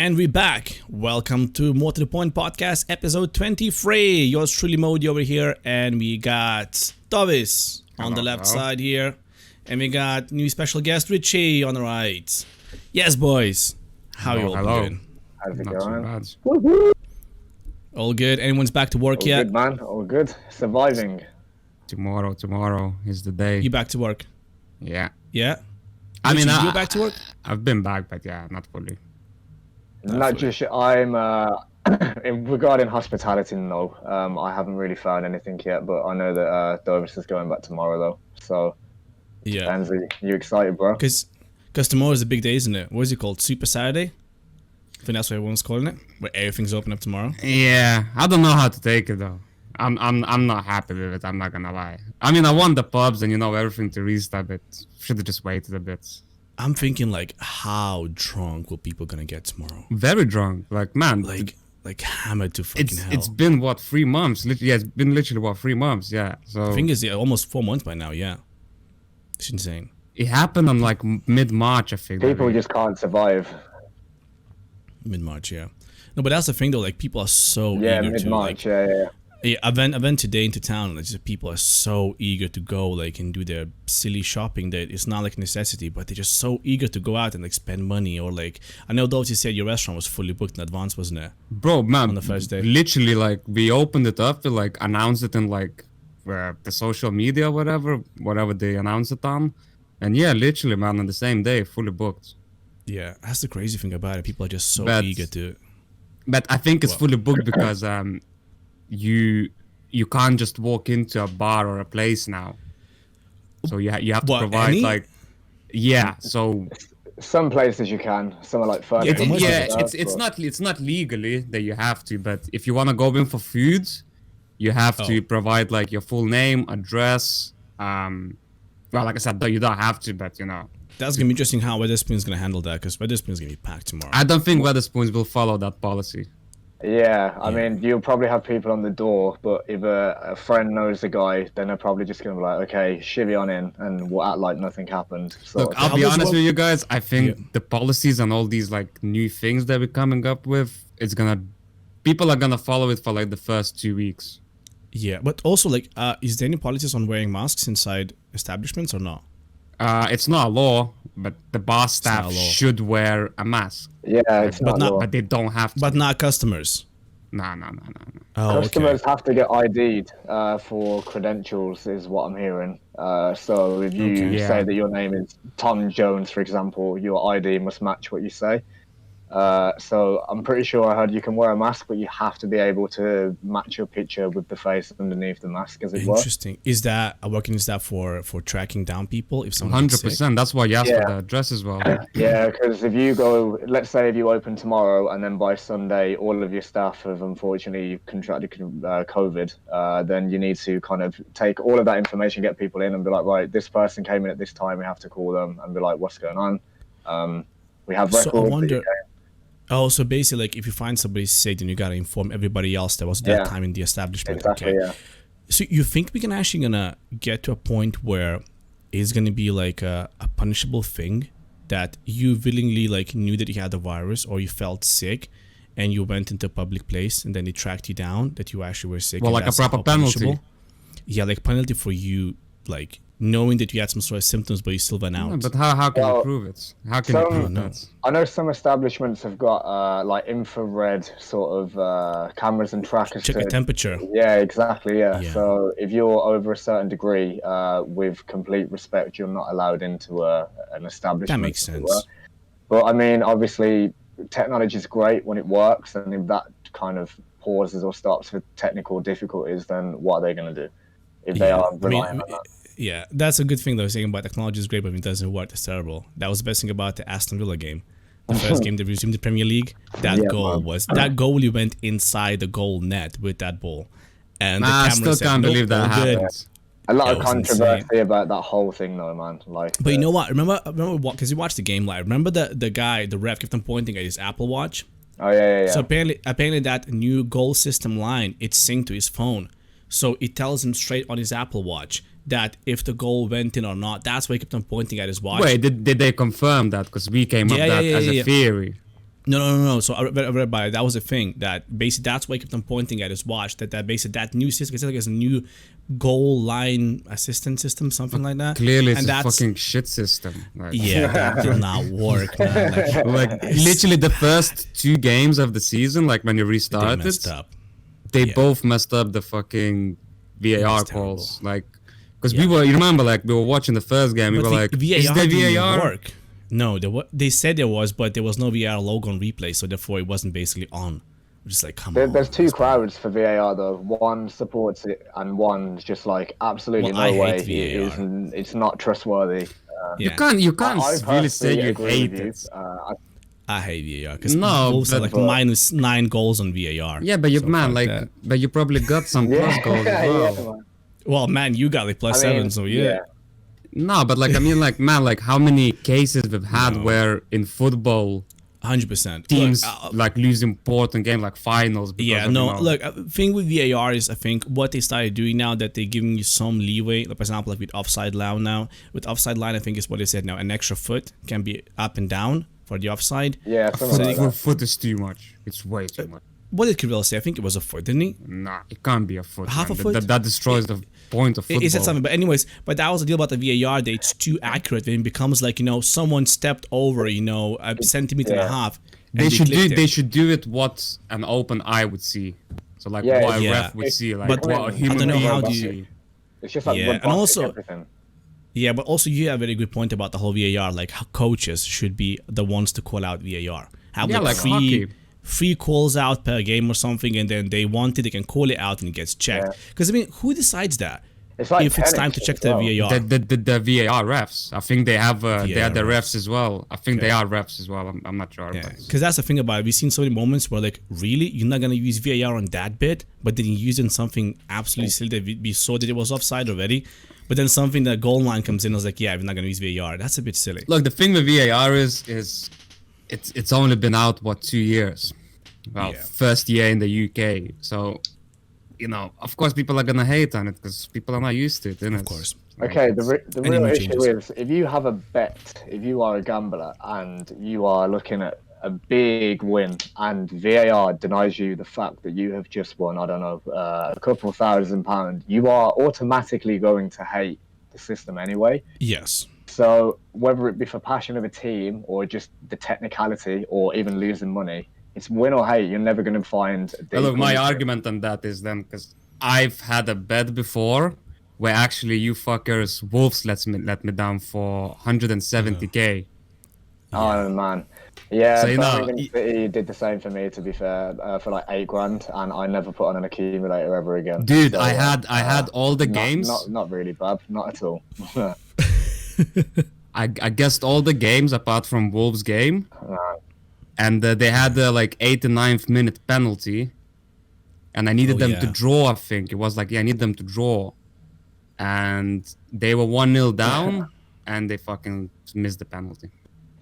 And we're back. Welcome to More to the Point podcast, episode 23. Yours truly, Modi over here, and we got Tovis on the left side here, and we got new special guest Richie on the right. Yes, boys. How you all doing? How's it going? All good. Anyone's back to work yet? All good, man. All good. Surviving. Tomorrow is the day. You back to work? Yeah. Yeah. I mean, you back to work? I've been back, but yeah, not fully. I'm regarding hospitality, no. I haven't really found anything yet, but I know that Dovis is going back tomorrow though. So yeah. Anzi, you excited, bro? Because tomorrow is a big day, isn't it? What is it called? Super Saturday? I think that's what everyone's calling it. Where everything's open up tomorrow. Yeah, I don't know how to take it though. I'm not happy with it. I'm not gonna lie. I mean, I want the pubs and everything to restart, but should have just waited a bit. I'm thinking like, how drunk will people gonna get tomorrow? Very drunk, like man, like hammered to fucking hell. It's been what 3 months? Yeah, it's been literally what 3 months. Yeah, so I think it's almost 4 months by now. Yeah, it's insane. It happened on like mid-March, I think. People just can't survive. Mid-March, yeah. No, but that's the thing though. Like people are so eager mid-March, to like. Yeah. Yeah, I went today into town, and just people are so eager to go, like, and do their silly shopping that it's not like a necessity, but they're just so eager to go out and like spend money, or like, I know those you said your restaurant was fully booked in advance, wasn't it? Bro, man, on the first day, literally, like, we opened it up, we like announced it in like the social media, whatever they announced it on, and yeah, literally, man, on the same day, fully booked. Yeah, that's the crazy thing about it. People are just so eager to. But I think it's fully booked because you can't just walk into a bar or a place now, so you have to provide like so some places you can, some are like it's not legally that you have to, but if you want to go in for food, you have to provide like your full name, address. Well, like I said, you don't have to, but that's gonna be interesting how Wetherspoon's gonna handle that, because Wetherspoon's gonna be packed tomorrow. I don't think Wetherspoons will follow that policy. Yeah, I mean, you'll probably have people on the door, but if a friend knows the guy, then they're probably just going to be like, okay, shivvy on in, and we'll act like nothing happened. Look, I'll be honest with you guys, I think the policies and all these like new things that we're coming up with, people are gonna follow it for like the first 2 weeks. Yeah, but also like, is there any policies on wearing masks inside establishments or not? It's not a law, but the bar staff should wear a mask. Yeah, it's but they don't have to. But not customers. No. Oh, customers have to get ID'd for credentials, is what I'm hearing. So if you say that your name is Tom Jones, for example, your ID must match what you say. So I'm pretty sure I heard you can wear a mask, but you have to be able to match your picture with the face underneath the mask, as it were. Interesting. Is that for tracking down people if someone 100%? That's why you asked for the address as well. Yeah, because if you go, let's say if you open tomorrow and then by Sunday all of your staff have unfortunately contracted COVID, then you need to kind of take all of that information, get people in, and be like, right, this person came in at this time, we have to call them and be like, what's going on? We have records. So I wonder. Oh, so basically, like, if you find somebody sick, then you gotta inform everybody else that was that time in the establishment. Exactly, okay. Yeah. So you think we can actually gonna get to a point where it's gonna be like a punishable thing that you willingly like knew that you had the virus or you felt sick, and you went into a public place and then they tracked you down that you actually were sick. Well, like a proper penalty. Yeah, like penalty for you, like knowing that you had some sort of symptoms, but you still went out. But how can you prove it? How can you prove that? I know some establishments have got like infrared sort of cameras and trackers. Check your temperature. Yeah, exactly. Yeah. So if you're over a certain degree, with complete respect, you're not allowed into an establishment. That makes sense. But I mean, obviously, technology is great when it works, and if that kind of pauses or stops for technical difficulties, then what are they going to do? If they are relying on that. Yeah, that's a good thing though. Saying about technology is great, but if it doesn't work, it's terrible. That was the best thing about the Aston Villa game. The first game they resumed the Premier League. That goalie went inside the goal net with that ball. And the camera I still can't believe that happened. A lot of controversy about that whole thing though, man. Like, but you know what? Remember what? Because you watched the game live. Remember the guy, the ref, kept on pointing at his Apple Watch. Oh yeah. So apparently that new goal system line, it's synced to his phone, so it tells him straight on his Apple Watch that if the goal went in or not. That's why he kept on pointing at his watch. Wait, did they confirm that? Because we came up that as a theory. No. So I read about it. That was the thing that basically that's why I kept on pointing at his watch. That basically that new system, it's like it's a new goal line assistant system, something like that. Clearly, it's a fucking shit system. Like. Yeah, that did not work, man. Like literally the first 2 games of the season, like when you restarted, they both messed up the fucking VAR calls. Like, because you remember, like we were watching the first game, we were like, is there VAR? Work? No, they said there was, but there was no VAR logo on replay, so therefore it wasn't basically on. Just like, come on. There's 2 crowds for VAR though. One supports it, and one's just like absolutely no way. It's not trustworthy. You can't really say you hate it. I hate VAR because Wolves are like -9 goals on VAR. Yeah, but but you probably got some plus goals as well. Well, man, you got like +7, so yeah. No, but like I mean, like man, like how many cases we've had where in football, 100% teams like lose important game like finals. Look, thing with VAR is I think what they started doing now that they're giving you some leeway. Like, for example, like with offside line now. With offside line, I think is what they said now. An extra foot can be up and down for the offside. Yeah, a foot is too much. It's way too much. What did Kiril say? I think it was a foot, didn't he? Nah, it can't be a foot. Half a foot? That destroys the point of football. He said something, but anyways, but that was the deal about the VAR. That it's too accurate. It becomes like someone stepped over, a centimeter and a half. They should do it what an open eye would see. So like what a ref would see, like what a human being would see. It's just like and also. Everything. Yeah, but also you have a very good point about the whole VAR. Like how coaches should be the ones to call out VAR. Have like three calls out per game or something, and then they want it, they can call it out and it gets checked. Because I mean, who decides that? It's like if it's time to check the VAR. The VAR refs. I think they have they are the refs as well. I think they are refs as well. I'm not sure. Yeah, because that's the thing about it. We've seen so many moments where like, really, you're not gonna use VAR on that bit, but then you use it on something absolutely silly that we saw that it was offside already. But then something that goal line comes in, I was like, yeah, we're not gonna use VAR. That's a bit silly. Look, the thing with VAR is it's only been out 2 years. Well, first year in the UK, so of course people are gonna hate on it because people are not used to it. Of course. Okay, the real issue is if you have a bet, if you are a gambler and you are looking at a big win and VAR denies you the fact that you have just won, I don't know, a couple £1,000, you are automatically going to hate the system anyway. Yes. So whether it be for passion of a team or just the technicality or even losing money, it's win or hate. You're never going to find. Look, my argument on that is then because I've had a bet before where actually you fuckers Wolves let me down for 170k. Oh man, yeah. So City did the same for me. To be fair, for like $8,000, and I never put on an accumulator ever again. Dude, so, I had all the games. Not really bad, not at all. I guessed all the games apart from Wolves game. And they had the 89th minute penalty, and I needed them to draw. I think it was I need them to draw, and they were 1-0 down, and they fucking missed the penalty.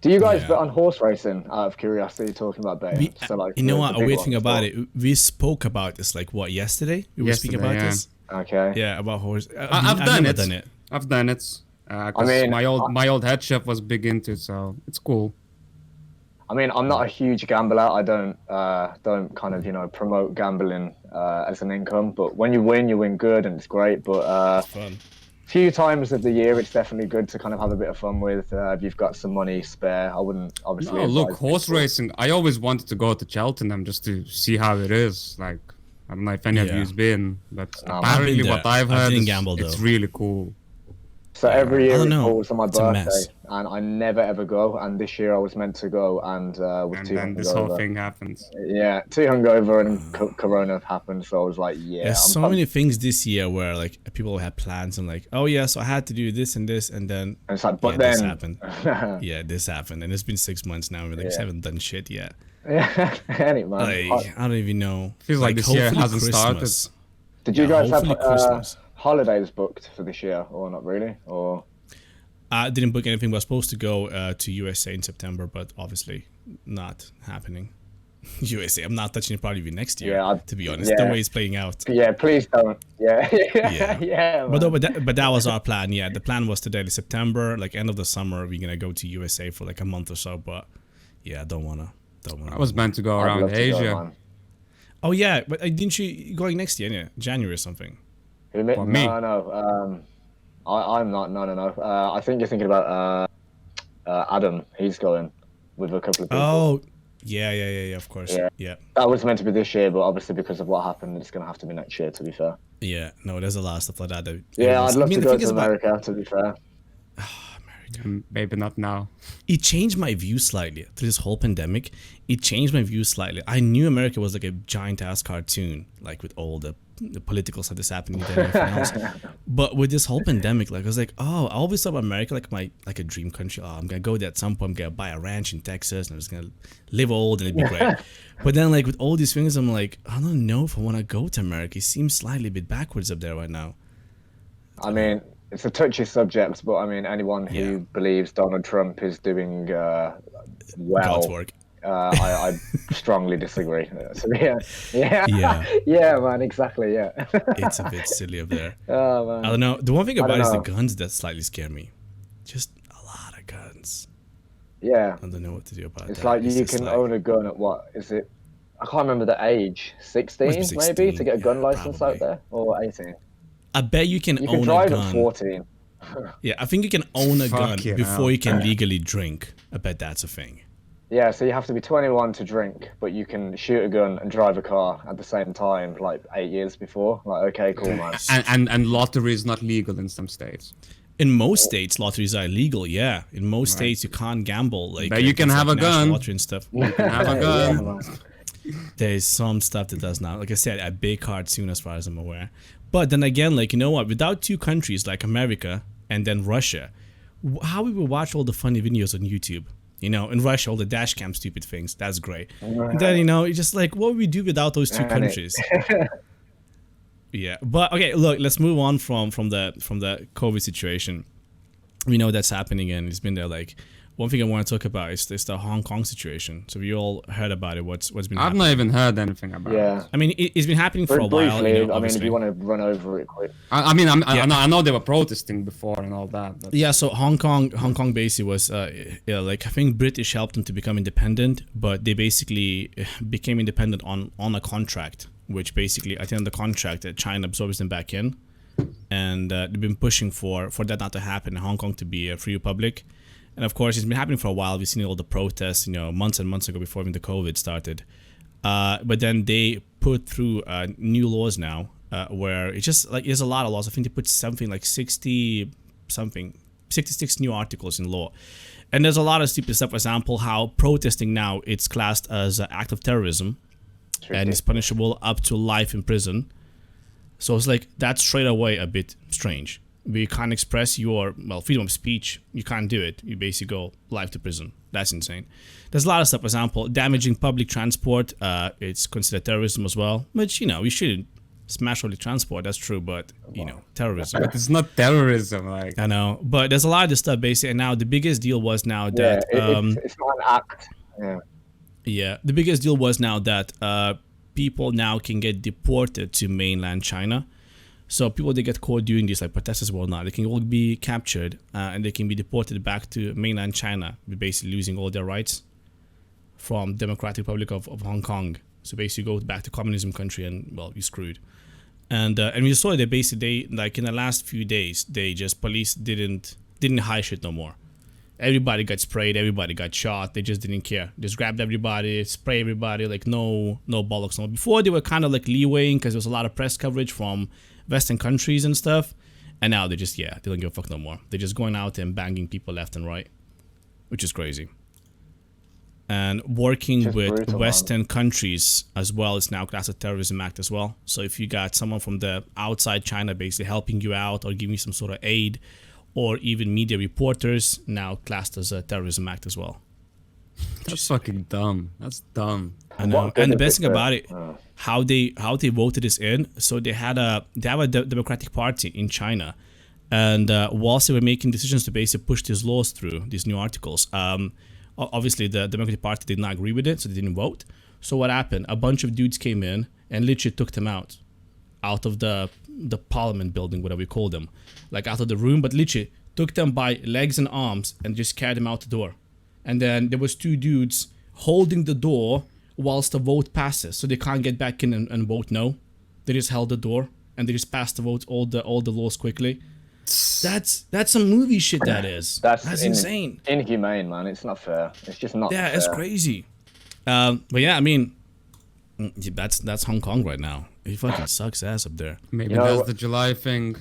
Do you guys bet on horse racing? Out of curiosity, talking about betting. A weird thing about it. We spoke about this yesterday. We were speaking about this. Okay. Yeah, about horse. I've done it. I've done it. I mean, my old head chef was big into it, so it's cool. I mean, I'm not a huge gambler. I don't kind of promote gambling as an income. But when you win good, and it's great. But it's fun. Few times of the year, it's definitely good to kind of have a bit of fun with. If you've got some money spare, I wouldn't obviously. No, look, horse racing. I always wanted to go to Cheltenham just to see how it is. Like, I don't know if any of you's been, but apparently what I've heard is it's really cool. So every year it falls on my birthday, and I never ever go. And this year I was meant to go, and with too hungover. And this whole thing happens. Yeah, too hungover, and Corona happened. So I was like, yeah. There's so many things this year where people had plans and so I had to do this and this, and then and it's but then this happened. This happened, and it's been 6 months now. And we haven't done shit yet. Yeah, anyway, I don't even know. Feels like this year hasn't started. Did you guys have holidays booked for this year, or not really? Or I didn't book anything. We were supposed to go to USA in September, but obviously not happening. USA, I'm not touching it probably next year. To be honest, the way it's playing out. Yeah, please don't. Yeah. But that was our plan. Yeah, the plan was to September, end of the summer, we're gonna go to USA for a month or so. But yeah, I don't wanna. I was meant to go I'd around love to Asia. go, man. Oh yeah, but didn't you going next year? Yeah, January or something. For No, me. no. I'm not. No. I think you're thinking about Adam. He's going with a couple of people. Oh, yeah. Of course. Yeah. Yeah. That was meant to be this year, but obviously because of what happened, it's going to have to be next year, to be fair. Yeah. No, there's a lot of stuff like that. Yeah, I'd love to the go thing to is about- America, to be fair. Maybe not now. It changed my view slightly through this whole pandemic. It changed my view slightly. I knew America was like a giant ass cartoon, like with all the political stuff that's happening and everything else. But with this whole pandemic, like I was like, oh, I always thought about America like a dream country. Oh, I'm gonna go there at some point. I'm gonna buy a ranch in Texas, and I'm just gonna live old, and it'd be great. But then, like with all these things, I'm like, I don't know if I want to go to America. It seems slightly a bit backwards up there right now. I mean, it's a touchy subject, but I mean, anyone who believes Donald Trump is doing God's well, work. I strongly disagree. So Yeah. yeah, man, exactly, yeah. It's a bit silly up there. Oh, man. I don't know. The one thing about it is the know. guns that slightly scare me. Just a lot of guns. Yeah, I don't know what to do about it's that. like you just can like- own a gun at what is it? I can't remember the age. 16, Must be 16, maybe, to get a gun yeah, license probably. out there, or 18. I bet you can You own can drive a at gun. 14. Yeah, I think you can own a gun Fucking before hell. you can legally drink. I bet that's a thing. Yeah, so you have to be 21 to drink, but you can shoot a gun and drive a car at the same time, like 8 years before. Like, okay, cool, man. And lottery is not legal in some states. In most states, lotteries are illegal. Yeah, in most states you can't gamble. Like, But you can it's have like a national gun. lottery and stuff. Have a Yeah, gun. man. There's some stuff that does not. Like I said, a big cartoon as far as I'm aware. But then again, like, you know what? Without two countries like America and then Russia, how we would watch all the funny videos on YouTube? You know, in Russia, all the dash cam stupid things. That's great. And then, you know, it's just like, what would we do without those two countries? Yeah. But okay, look, let's move on from the COVID situation. We know that's happening, and it's been there. Like, one thing I want to talk about is the Hong Kong situation. So we all heard about it. What's been I've happening? not even heard anything about it. Yeah. I mean, it's been happening for a while. Briefly, You know, I mean, if obviously. you want to run over it quick. I know they were protesting before and all that. But Yeah, so Hong Kong basically was like I think British helped them to become independent, but they basically became independent on a contract, which basically I think the contract that China absorbs them back in, and they've been pushing for that not to happen, Hong Kong to be a free republic. And of course, it's been happening for a while. We've seen all the protests, you know, months and months ago before even the COVID started. But then they put through new laws now, where it's just like there's a lot of laws. I think they put something like 66 new articles in law. And there's a lot of stupid stuff. For example, how protesting now, it's classed as an act of terrorism and it's punishable up to life in prison. So it's like that's straight away a bit strange. You can't express your freedom of speech. You can't do it. You basically go life to prison. That's insane. There's a lot of stuff. For example, damaging public transport. It's considered terrorism as well. Which, you know, you shouldn't smash public transport. That's true. But, you know, terrorism. But it's not terrorism. Like, I know. But there's a lot of this stuff basically. And now the biggest deal was now that it's not an act. Yeah. yeah, the biggest deal was now that people now can get deported to mainland China. So people that get caught doing this, like protesters and whatnot, they can all be captured and they can be deported back to mainland China, basically losing all their rights from Democratic Republic of Hong Kong. So basically go back to communism country and, well, you're screwed. And we saw that basically, like in the last few days, police didn't hide shit no more. Everybody got sprayed, everybody got shot, they just didn't care. Just grabbed everybody, spray everybody, like no bollocks. No. Before they were kind of like leewaying because there was a lot of press coverage from Western countries and stuff, and now they don't give a fuck no more. They're just going out and banging people left and right, which is crazy. And working Just with brutal, Western countries as well is now classed as a terrorism act as well. So if you got someone from the outside China basically helping you out or giving you some sort of aid, or even media reporters, now classed as a terrorism act as well. that's fucking dumb. That's dumb. I know. What And the benefit best thing about it, there? how they voted this in. So they have a Democratic Party in China, and whilst they were making decisions to basically push these laws through, these new articles, obviously the Democratic Party did not agree with it, so they didn't vote. So what happened? A bunch of dudes came in and literally took them out of the Parliament building, whatever we call them, like out of the room, but literally took them by legs and arms and just carried them out the door. And then there was two dudes holding the door whilst the vote passes, so they can't get back in and vote no. They just held the door and they just passed the vote, all the laws quickly. That's some movie shit. That is. That's insane. Inhumane, man. It's not fair. It's just not. Yeah, fair. it's crazy. But yeah, I mean, that's Hong Kong right now. It fucking sucks ass up there. Maybe that's the July thing.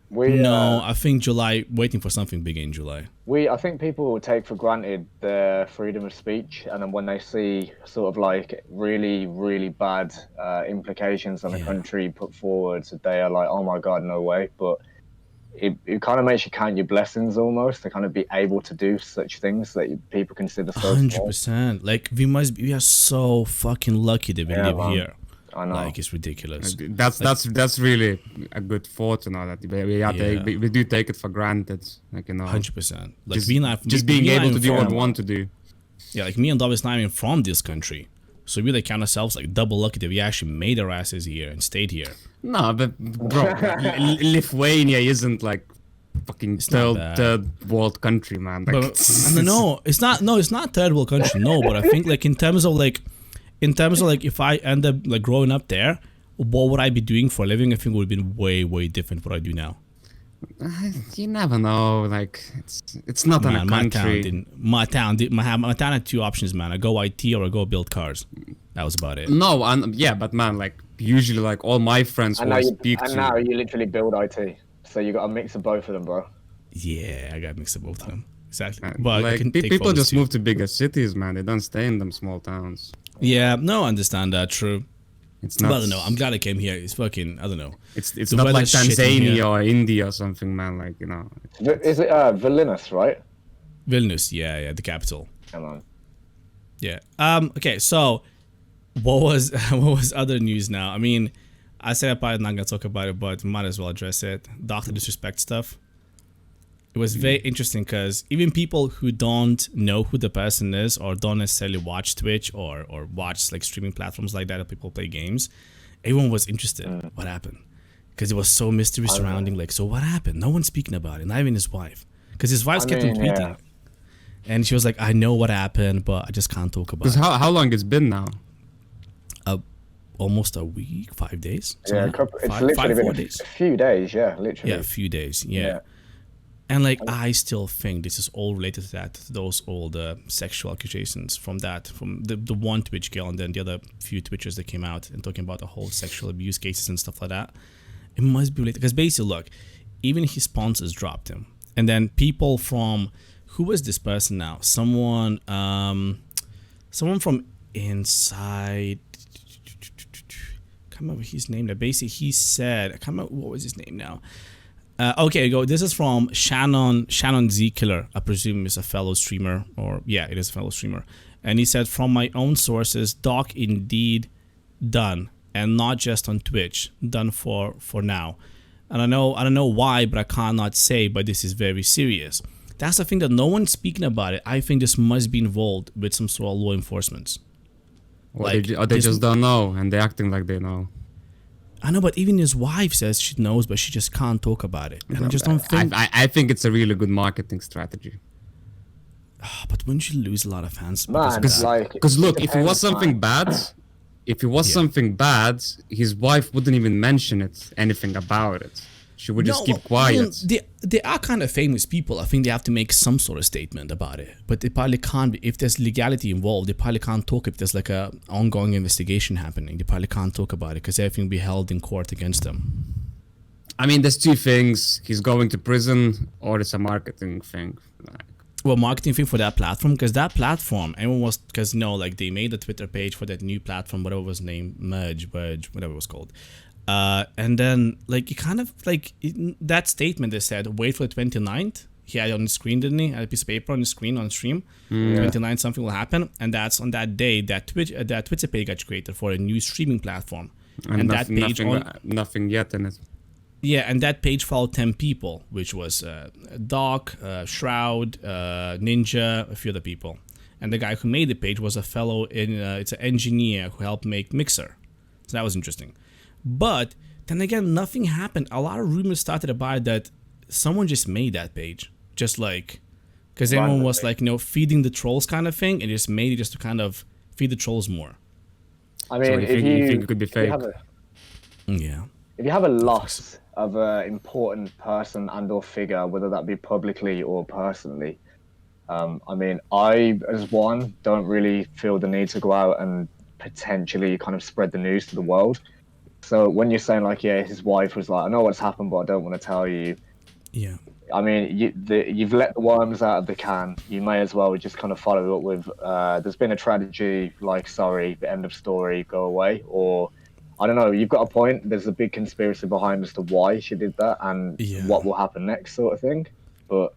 No, I think July. Waiting for something big in July. I think people will take for granted their freedom of speech, and then when they see sort of like really, really bad implications on a country put forward, they are like, "Oh my god, no way!" But it kind of makes you count your blessings almost to kind of be able to do such things that people consider so 100%. Like we are so fucking lucky that we live here. I know. Like, it's ridiculous. That's really a good thought to know that we do take it for granted. Like, 100%. Like just being able to do what we want to do. Yeah, like me and Davis not even from this country, so we like count ourselves like double lucky that we actually made our asses here and stayed here. No, but bro, Lithuania isn't like fucking third world country, man. Like, but, no, it's not. No, it's not third world country. No, but I think like in terms of like if I end up like growing up there, what would I be doing for a living? I think it would have been way, way different what I do now. You never know. Like it's not in a country. My town had two options, man. I go IT or I go build cars. That was about it. No, but man, like usually like all my friends who I speak to. And now you literally build IT, so you got a mix of both of them, bro. Yeah, I got a mix of both of them. Exactly. But like, people just move to bigger cities, man. They don't stay in them small towns. Yeah, no, I understand that. True. It's not. But I don't know. I'm glad I came here. It's fucking. I don't know. It's not like Tanzania or India or something, man. Like Is it Vilnius, right? Vilnius, yeah, the capital. Come on. Yeah. Okay. So, what was other news now? I mean, I said I'm probably not gonna talk about it, but might as well address it. Doctor disrespect stuff. It was very interesting because even people who don't know who the person is or don't necessarily watch Twitch or watch like streaming platforms like that, or people play games, everyone was interested. What happened? Because it was so mystery surrounding. Like, so what happened? No one's speaking about it. Not even his wife, because his wife kept on tweeting, and she was like, "I know what happened, but I just can't talk about it." Because how long it's been now? Almost a week, 5 days. Yeah, it's literally been a few days. Yeah, literally. Yeah, a few days. Yeah. And like, I still think this is all related to that, to those old sexual accusations from the one Twitch girl and then the other few Twitchers that came out and talking about the whole sexual abuse cases and stuff like that. It must be related because basically, look, even his sponsors dropped him, and then people from who was this person now? Someone from inside. I can't remember his name now. Basically, he said, I can't remember what was his name now. Okay, go. This is from Shannon Z Killer. I presume is a fellow streamer, or yeah, it is a fellow streamer. And he said, from my own sources, Doc indeed done, and not just on Twitch, done for now. And I don't know why, but I cannot say. But this is very serious. That's the thing that no one's speaking about it. I think this must be involved with some sort of law enforcement. Or they just don't know, and they're acting like they know. I know, but even his wife says she knows, but she just can't talk about it. And I just don't think... I think it's a really good marketing strategy. But wouldn't you lose a lot of fans? Because look, if it was something bad, something bad, his wife wouldn't even mention anything about it. She would just keep quiet. I mean, they are kind of famous people. I think they have to make some sort of statement about it. But they probably can't. If there's legality involved, they probably can't talk. If there's like a ongoing investigation happening, they probably can't talk about it because everything will be held in court against them. I mean, there's two things. He's going to prison, or it's a marketing thing. Well, marketing thing for that platform, because that platform, everyone was, because like they made a Twitter page for that new platform, whatever it was named, Merge, whatever it was called. And then, like, you kind of, like, that statement they said, wait for the 29th. He had it on the screen, didn't he? Had a piece of paper on the screen, on stream. 29th, something will happen. And that's on that day that Twitter page got created for a new streaming platform. And that page... Nothing yet in it. Yeah, and that page followed 10 people, which was Doc, Shroud, Ninja, a few other people. And the guy who made the page was a fellow, it's an engineer who helped make Mixer. So that was interesting. But then again, nothing happened. A lot of rumors started about that someone just made that page. Just like Because everyone was like, feeding the trolls kind of thing, and just made it just to kind of feed the trolls more. I mean, So you think it could be fake? Yeah. If you have a loss of an important person and/or figure, whether that be publicly or personally, I mean, I, as one, don't really feel the need to go out and potentially kind of spread the news to the world. So when you're saying like, yeah, his wife was like, I know what's happened, but I don't want to tell you. Yeah. I mean, you've let the worms out of the can. You may as well just kind of follow up with, there's been a tragedy, like, sorry, the end of story, go away. Or, I don't know, you've got a point. There's a big conspiracy behind as to why she did that and what will happen next sort of thing. But,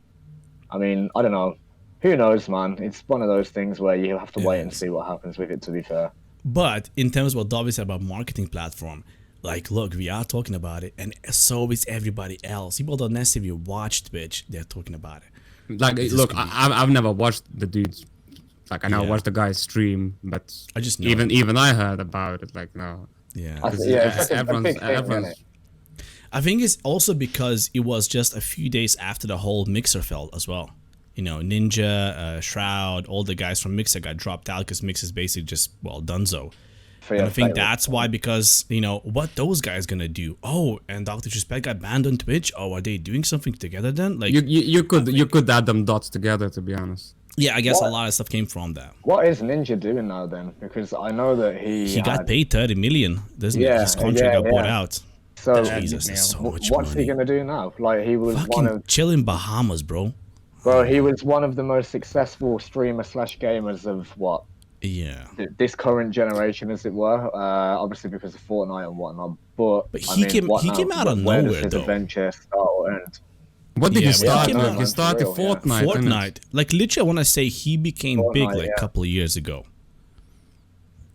I mean, I don't know. Who knows, man? It's one of those things where you have to wait and see what happens with it, to be fair. But in terms of what David said about marketing platform, like, look, we are talking about it, and so is everybody else. People don't necessarily watch Twitch; they're talking about it. Like, look, I've never watched the dude's. Like, I know watched the guy's stream, but I just know even I heard about it. Like, no. Yeah. Everyone's. I think it's also because it was just a few days after the whole Mixer fell as well. Ninja, Shroud, all the guys from Mixer got dropped out because Mixer's basically just, donezo. And I think that's why, because, what those guys gonna do? Oh, and Dr. Respect got banned on Twitch? Oh, are they doing something together then? Like, you could add them dots together, to be honest. Yeah, I guess a lot of stuff came from that. What is Ninja doing now then? Because I know that he got paid 30 million, doesn't he? His contract got bought out. So Jesus, that's so much what's money. he gonna do now? Like, he was chill in Bahamas, bro. Bro, he was one of the most successful streamer/gamers of what? Yeah. This current generation, as it were. Obviously because of Fortnite and whatnot. But he came out of nowhere, does his though. adventure start? What did he start with? He started Fortnite. Fortnite. Like, literally, I want to say he became big like a couple of years ago.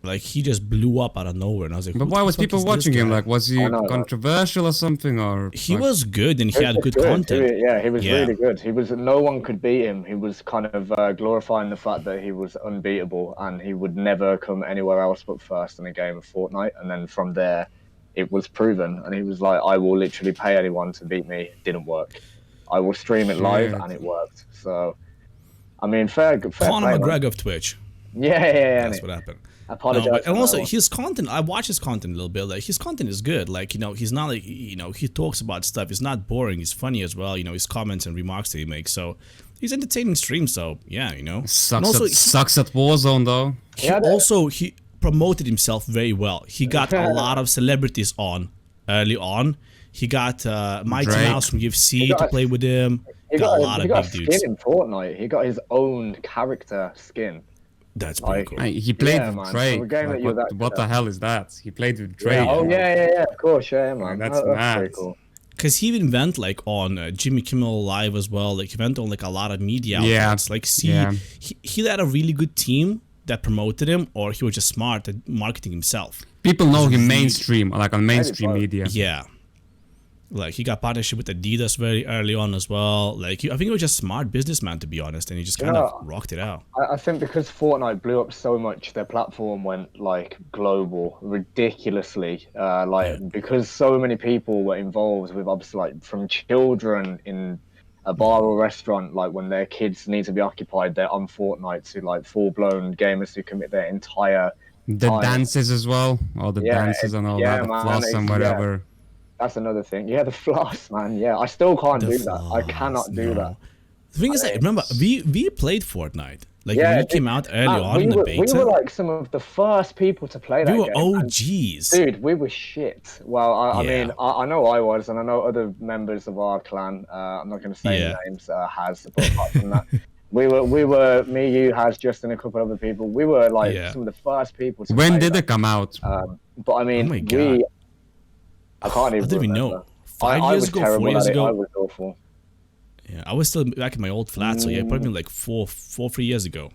Like, he just blew up out of nowhere, and I was like, but why was people watching him? Like, was he controversial or something? Or he was good and he had good content. He was really good. No one could beat him. He was kind of glorifying the fact that he was unbeatable and he would never come anywhere else but first in a game of Fortnite. And then from there, it was proven. And he was like, I will literally pay anyone to beat me. It didn't work. I will stream it live, and it worked. So, I mean, fair Conor McGregor of Twitch. Yeah. That's what happened. Apologize. And also his content, I watch his content a little bit. Like, his content is good. Like, he's not like, he talks about stuff. It's not boring. He's funny as well. His comments and remarks that he makes. So he's entertaining streams. So yeah, Sucks at Warzone though. He promoted himself very well. He got a lot of celebrities on early on. He got Mighty Mouse from UFC to play with him. He got a lot of big dudes. He got skin in Fortnite. He got his own character skin. That's pretty cool. He played with Drake. Like, what the hell is that? He played with Drake. Yeah, of course, man. That's mad. Pretty cool. Because he even went like on Jimmy Kimmel Live as well. Like, he went on like a lot of media outlets. Like, he had a really good team that promoted him, or he was just smart at marketing himself. People know him mainstream, like on mainstream media. Yeah. Like, he got partnership with Adidas very early on as well. Like, I think he was just a smart businessman, to be honest, and he just kind of rocked it out. I think because Fortnite blew up so much, their platform went like global, ridiculously. Because so many people were involved with, obviously, like from children in a bar or restaurant, like when their kids need to be occupied, they're on Fortnite, to like full-blown gamers who commit their entire time. Dances as well, all the dances and all that, the floss and whatever. Yeah. That's another thing. Yeah, the floss, man. Yeah, I still can't do that. I cannot do that. The thing is, like, remember, we played Fortnite. Like, when we came out early on in the beta. We were like some of the first people to play that game. We were OGs. Dude, we were shit. Well, I mean, I know I was, and I know other members of our clan. I'm not going to say names. Has, but apart from that, we were me, you, Has, Justin, a couple other people. We were like some of the first people to When play did that. it come out? But I mean, I can't even remember. Know. 5 years ago, 4 years ago. I was awful. Yeah, I was still back in my old flat, so probably like 3 years ago.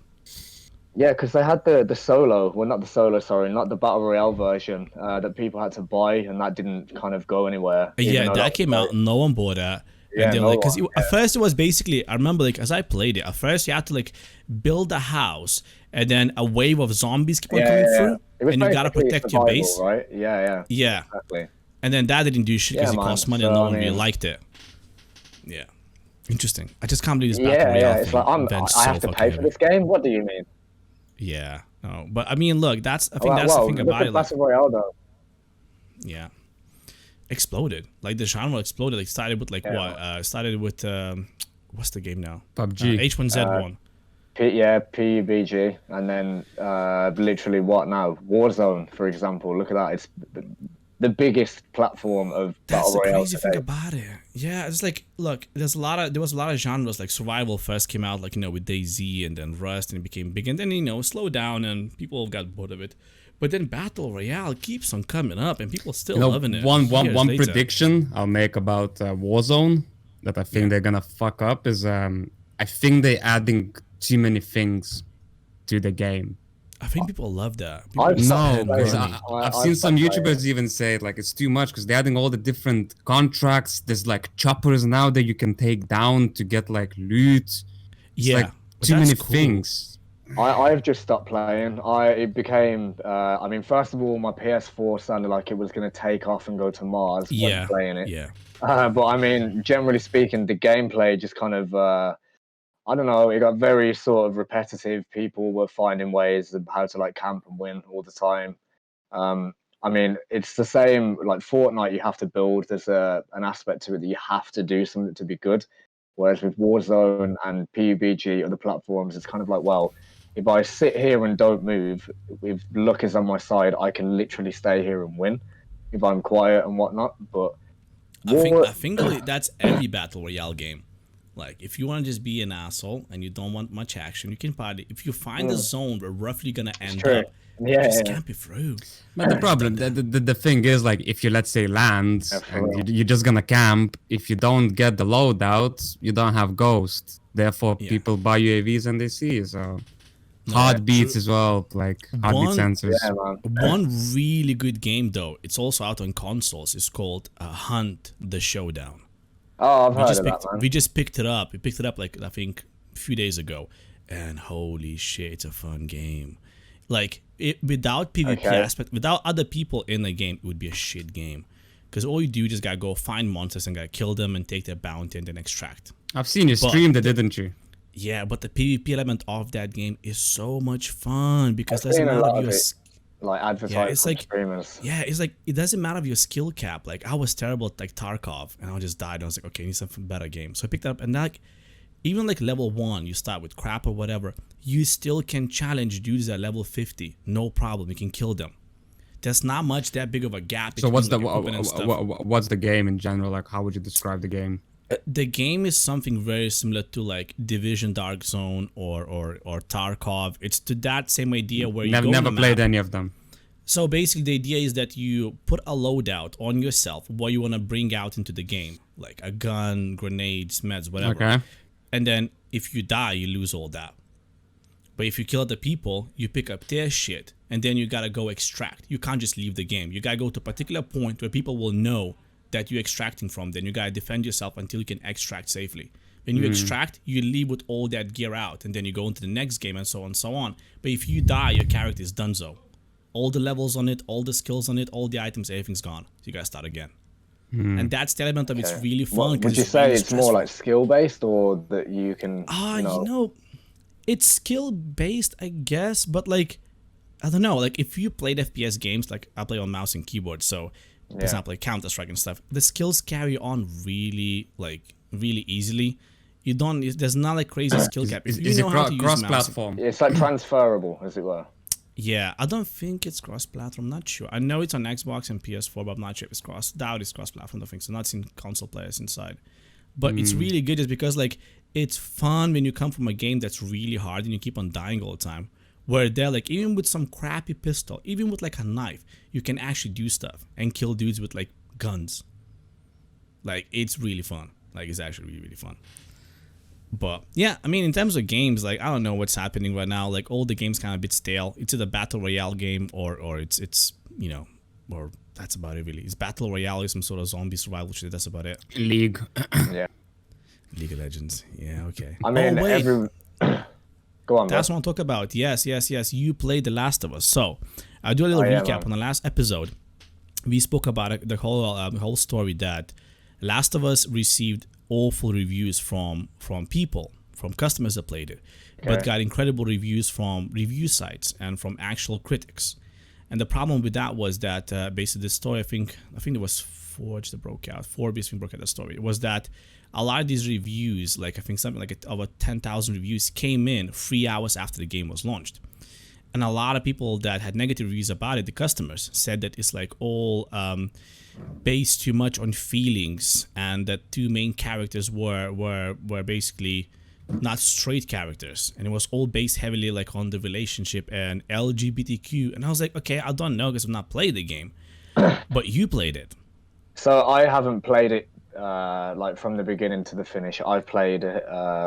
Yeah, because they had the solo, well, not the solo, sorry, not the Battle Royale version that people had to buy, and that didn't kind of go anywhere. Yeah, that came out, no one bought that. Yeah, and like, because at first it was basically, I remember, like, as I played it, at first you had to like build a house, and then a wave of zombies keep on coming through, and you gotta protect your base. Right? Yeah. Exactly. And then that didn't do shit because it cost money and no one really liked it. Yeah. Interesting. I just can't believe this battle royale Yeah. It's thing like went I so have to fucking pay for heavy. this game. What do you mean? Yeah. No, but I mean, look, that's the thing Look about at it. Like, battle royale though. yeah, exploded. Like the genre exploded. Like started with like what? Started with what's the game now? PUBG. H1Z1. PUBG, and then literally what now? Warzone, for example. Look at that. It's the biggest platform of That's the battle royale crazy today. thing about it. Yeah, it's like, look, there was a lot of genres. Like survival first came out, like, you know, with DayZ, and then Rust, and it became big, and then, you know, slowed down and people got bored of it. But then battle royale keeps on coming up and people still loving it. One years later. prediction I'll make about Warzone that I think they're gonna fuck up is I think they're adding too many things to the game. I think people love that. I've No, stopped because playing. I've I've seen some stopped playing. YouTubers even say like it's too much because they're adding all the different contracts. There's like choppers now that you can take down to get like loot. It's Yeah, like but too that's many cool. things. I've just stopped playing. It became. I mean, first of all, my PS4 sounded like it was going to take off and go to Mars Yeah, when playing it. yeah. But I mean, generally speaking, the gameplay just kind of. I don't know. It got very sort of repetitive. People were finding ways of how to like camp and win all the time. I mean, it's the same. Like Fortnite, you have to build. There's an aspect to it that you have to do something to be good. Whereas with Warzone and PUBG, other platforms, it's kind of like, well, if I sit here and don't move, if luck is on my side, I can literally stay here and win if I'm quiet and whatnot. But I think that's every battle royale game. Like, if you want to just be an asshole and you don't want much action, you can probably, if you find a zone where roughly gonna end up, just camp it through. But the problem, the thing is, like, if you, let's say, land and real. you're just gonna camp, if you don't get the loadout, you don't have ghost. Therefore, people buy UAVs and they see. So, heartbeats as well, like heartbeat sensors. Yeah, man. One really good game, though, it's also out on consoles, is called Hunt the Showdown. Oh, I've heard of that, man. We just picked it up. We picked it up, like, I think a few days ago. And holy shit, it's a fun game. Like, without PvP aspect, without other people in the game, it would be a shit game. Because all you do, you just gotta go find monsters and gotta kill them and take their bounty and then extract. I've seen you stream that, didn't you? Yeah, but the PvP element of that game is so much fun because I've doesn't seen a matter lot if of you're it, like advertised from streamers. yeah, it's like it doesn't matter if your skill cap. Like I was terrible at like Tarkov and I just died. I was like, okay, I need something better game. So I picked it up and like even like level 1, you start with crap or whatever, you still can challenge dudes at level 50, no problem. You can kill them. There's not much that big of a gap. So what's the what's the game in general? Like, how would you describe the game? The game is something very similar to like Division, Dark Zone, or Tarkov. It's to that same idea where you never played any of them. So basically, the idea is that you put a loadout on yourself, what you want to bring out into the game, like a gun, grenades, meds, whatever. Okay. And then if you die, you lose all that. But if you kill the people, you pick up their shit, and then you gotta go extract. You can't just leave the game. You gotta go to a particular point where people will know that you're extracting from. Then you gotta defend yourself until you can extract safely. When you extract, you leave with all that gear out, and then you go into the next game and so on and so on. But if you die, your character is donezo. All the levels on it, all the skills on it, all the items, everything's gone. So you gotta start again. And that's the element of it's really fun. Would you say it's more like skill based, or that you can? You know, it's skill based, I guess. But like, I don't know. Like if you played FPS games, like I play on mouse and keyboard, so for example, like Counter-Strike and stuff, the skills carry on really easily. You don't. There's not like crazy skill cap. Is it cross-platform? It's like transferable, as it were. Yeah, I don't think it's cross-platform. I'm not sure. I know it's on Xbox and PS4, but I'm not sure if it's cross. Doubt it's cross-platform. I think so. Not seen console players inside, but it's really good just because like it's fun when you come from a game that's really hard and you keep on dying all the time. Where they're like, even with some crappy pistol, even with like a knife, you can actually do stuff and kill dudes with like guns. Like it's really fun. Like it's actually really, really fun. But yeah, I mean, in terms of games, like I don't know what's happening right now. Like all the games kind of a bit stale. It's either battle royale game or it's you know, or that's about it really. It's battle royale or some sort of zombie survival shit. That's about it. League. Yeah. League of Legends. Yeah. Okay. I mean, Go on. That's what I'm talking about. Yes. You played The Last of Us. So I'll do a little recap on the last episode. We spoke about it, the whole story that Last of Us received awful reviews from people, from customers that played it, but got incredible reviews from review sites and from actual critics. And the problem with that was that basically the story, I think it was Forge that broke out. Forbes broke out the story. It was that a lot of these reviews, like I think something like over 10,000 reviews, came in 3 hours after the game was launched. And a lot of people that had negative reviews about it, the customers, said that it's like all based too much on feelings, and that two main characters were basically not straight characters, and it was all based heavily like on the relationship and LGBTQ. And I was like, okay, I don't know because I've not played the game, but you played it. So I haven't played it like from the beginning to the finish. I've played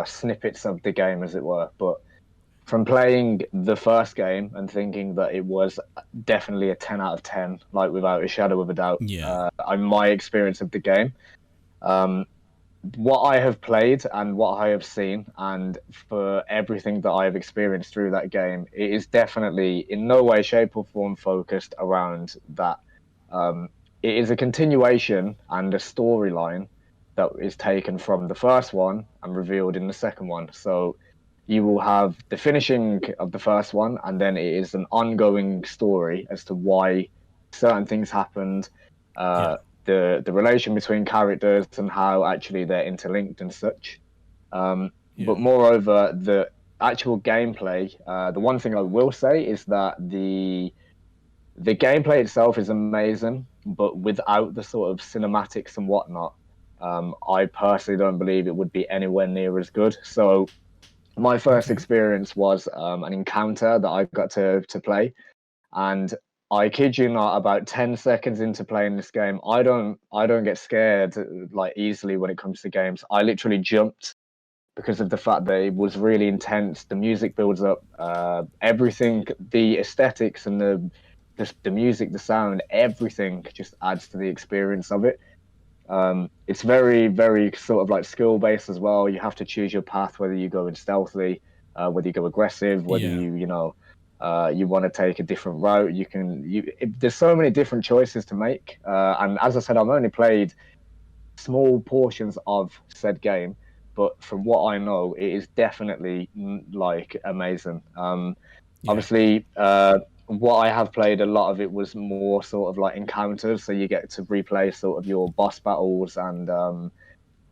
snippets of the game, as it were, but from playing the first game and thinking that it was definitely a 10 out of 10, like without a shadow of a doubt, my experience of the game, what I have played and what I have seen, and for everything that I have experienced through that game, it is definitely in no way, shape or form focused around that. It is a continuation and a storyline that is taken from the first one and revealed in the second one. So you will have the finishing of the first one, and then it is an ongoing story as to why certain things happened, the relation between characters and how actually they're interlinked and such. But moreover, the actual gameplay, the one thing I will say is that the gameplay itself is amazing, but without the sort of cinematics and whatnot, I personally don't believe it would be anywhere near as good. So my first experience was an encounter that I got to play, and I kid you not, about 10 seconds into playing this game, I don't get scared like easily when it comes to games. I literally jumped because of the fact that it was really intense. The music builds up, everything, the aesthetics and the music, the sound, everything just adds to the experience of it. It's very, very sort of like skill based as well. You have to choose your path, whether you go in stealthily, whether you go aggressive, whether you want to take a different route. There's so many different choices to make. And as I said, I've only played small portions of said game, but from what I know, it is definitely like amazing. Obviously, what I have played, a lot of it was more sort of like encounters, so you get to replay sort of your boss battles and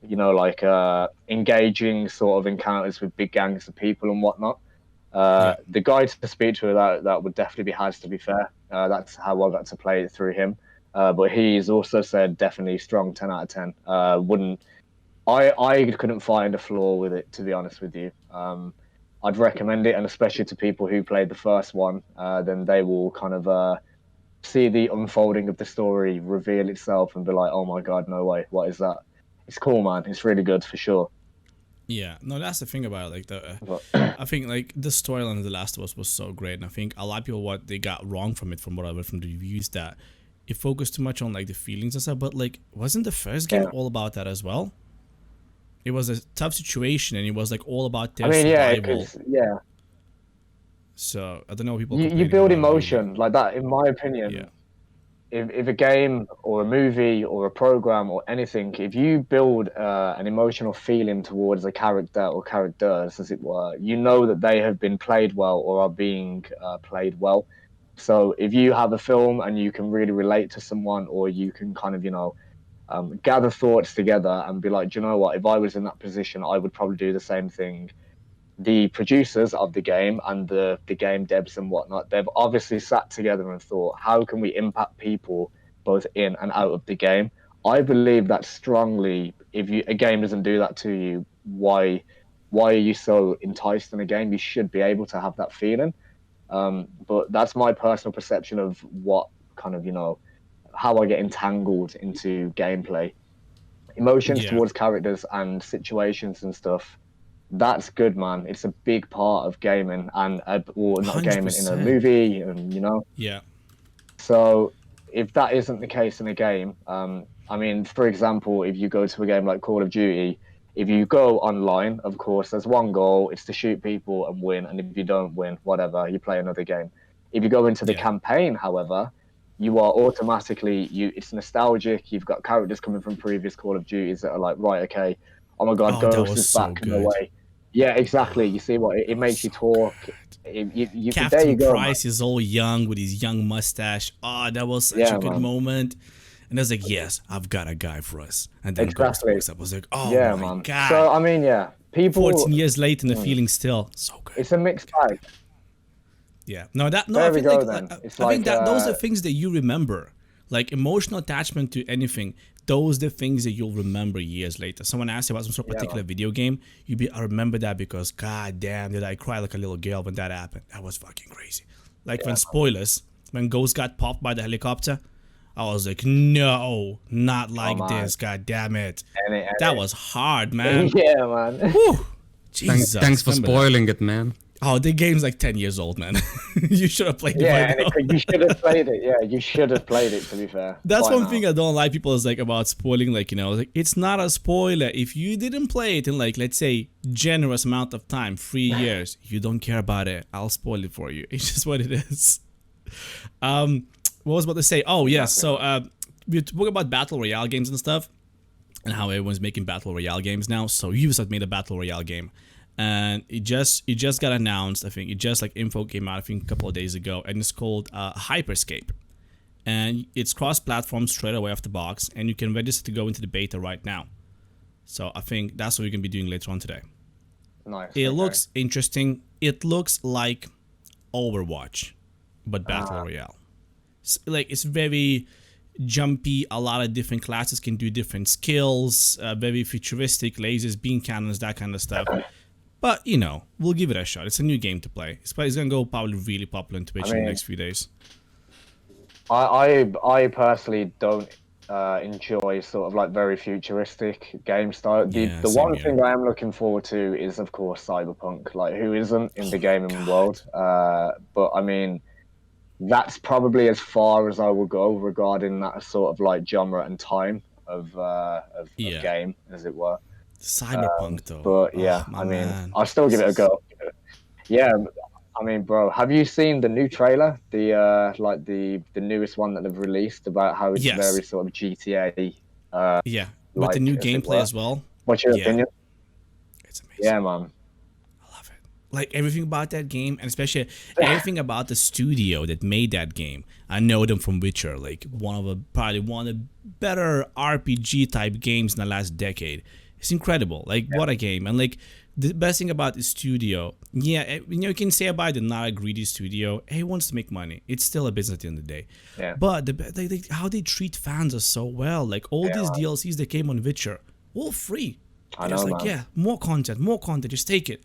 like engaging sort of encounters with big gangs of people and whatnot. The guy to speak to that would definitely be Haz, to be fair. That's how I got to play it through him. But he's also said definitely strong 10 out of 10. I couldn't find a flaw with it, to be honest with you. I'd recommend it, and especially to people who played the first one, then they will kind of see the unfolding of the story reveal itself and be like, oh my god, no way, what is that? It's cool, man. It's really good for sure. Yeah, no, that's the thing about it. Like I think like the storyline of The Last of Us was so great, and I think a lot of people, what they got wrong from it, from what I read from the reviews, that it focused too much on like the feelings and stuff. But like, wasn't the first game all about that as well? It was a tough situation, and it was like all about their survival. Yeah. So I don't know, people. You build emotion like that, in my opinion. Yeah. If a game or a movie or a program or anything, if you build an emotional feeling towards a character or characters, as it were, you know that they have been played well or are being played well. So if you have a film and you can really relate to someone, or you can kind of gather thoughts together and be like, do you know what, if I was in that position, I would probably do the same thing. The producers of the game and the game devs and whatnot, they've obviously sat together and thought, how can we impact people both in and out of the game? I believe that strongly. If a game doesn't do that to you, why are you so enticed in a game? You should be able to have that feeling. But that's my personal perception of what kind of, how I get entangled into gameplay. Emotions towards characters and situations and stuff, that's good, man. It's a big part of gaming, and or not 100%. Gaming in a movie, and Yeah. So if that isn't the case in a game, I mean, for example, if you go to a game like Call of Duty, if you go online, of course, there's one goal: it's to shoot people and win. And if you don't win, whatever, you play another game. If you go into the campaign, however, you are automatically it's nostalgic. You've got characters coming from previous Call of Duties that are like, right, okay, oh my god, Oh, that Ghost was is so back in a good. way. Yeah, exactly. You see what it That makes was you so talk. good. There you Captain go, man. Price is all young with his young mustache. Oh, that was such a Yeah, good man. moment. And I was like, yes, I've got a guy for us. And then Ghost Exactly. walks up. I was like, oh Yeah, my man. god. So I mean, yeah, 14 people. years later, and the feeling still so good. It's a mixed bag. Yeah. No, that no. I There we feel go. like Then it's I think like that those are things that you remember, like emotional attachment to anything. Those are the things that you'll remember years later. Someone asks you about some sort of particular video game, you be I remember that because god damn did I cry like a little girl when that happened. That was fucking crazy. Like when spoilers, when Ghost got popped by the helicopter, I was like, no, not like man. this. God damn it. And That was hard, man. yeah, man. Whew. Jesus. Thanks for remember that. spoiling it, man. Oh, the game's like 10 years old, man. You should have played it Yeah, by now. and you should have played it. Yeah, you should have played it. To be fair, That's by one now. thing I don't like people is like about spoiling, like, you know, like it's not a spoiler. If you didn't play it in like, let's say, generous amount of time, 3 years, you don't care about it, I'll spoil it for you. It's just what it is. What was I about to say? Oh, yes. So we talk about battle royale games and stuff and how everyone's making battle royale games now. So Ubisoft made a battle royale game. And it just got announced. I think it just like info came out I think a couple of days ago, and it's called Hyperscape, and it's cross-platform straight away off the box, and you can register to go into the beta right now. So I think that's what we're gonna be doing later on today. Nice. It looks interesting. It looks like Overwatch, but battle royale. Like it's very jumpy. A lot of different classes can do different skills. Very futuristic, lasers, beam cannons, that kind of stuff. But, you know, we'll give it a shot. It's a new game to play. It's going to go probably really popular on Twitch in the next few days. I personally don't enjoy sort of like very futuristic game style. The one thing I am looking forward to is, of course, Cyberpunk. Like, who isn't in the gaming world? But, I mean, that's probably as far as I will go regarding that sort of like genre and time of game, as it were. Cyberpunk though. But yeah, oh, I mean, man. I'll still give it a go. Yeah, I mean, bro, have you seen the new trailer? The newest one that they've released about how it's very sort of GTA. Yeah, with the new gameplay as well. What's your opinion? It's amazing. Yeah, man. I love it. Like everything about that game, and especially everything about the studio that made that game. I know them from Witcher, like probably one of the better RPG type games in the last decade. It's incredible. Like what a game. And like the best thing about the studio, you know, you can say about it, not a greedy studio. It wants to make money. It's still a business at the end of the day. Yeah. But how they treat fans is so well. Like all these DLCs that came on Witcher, all free. I know, like, man. more content, just take it.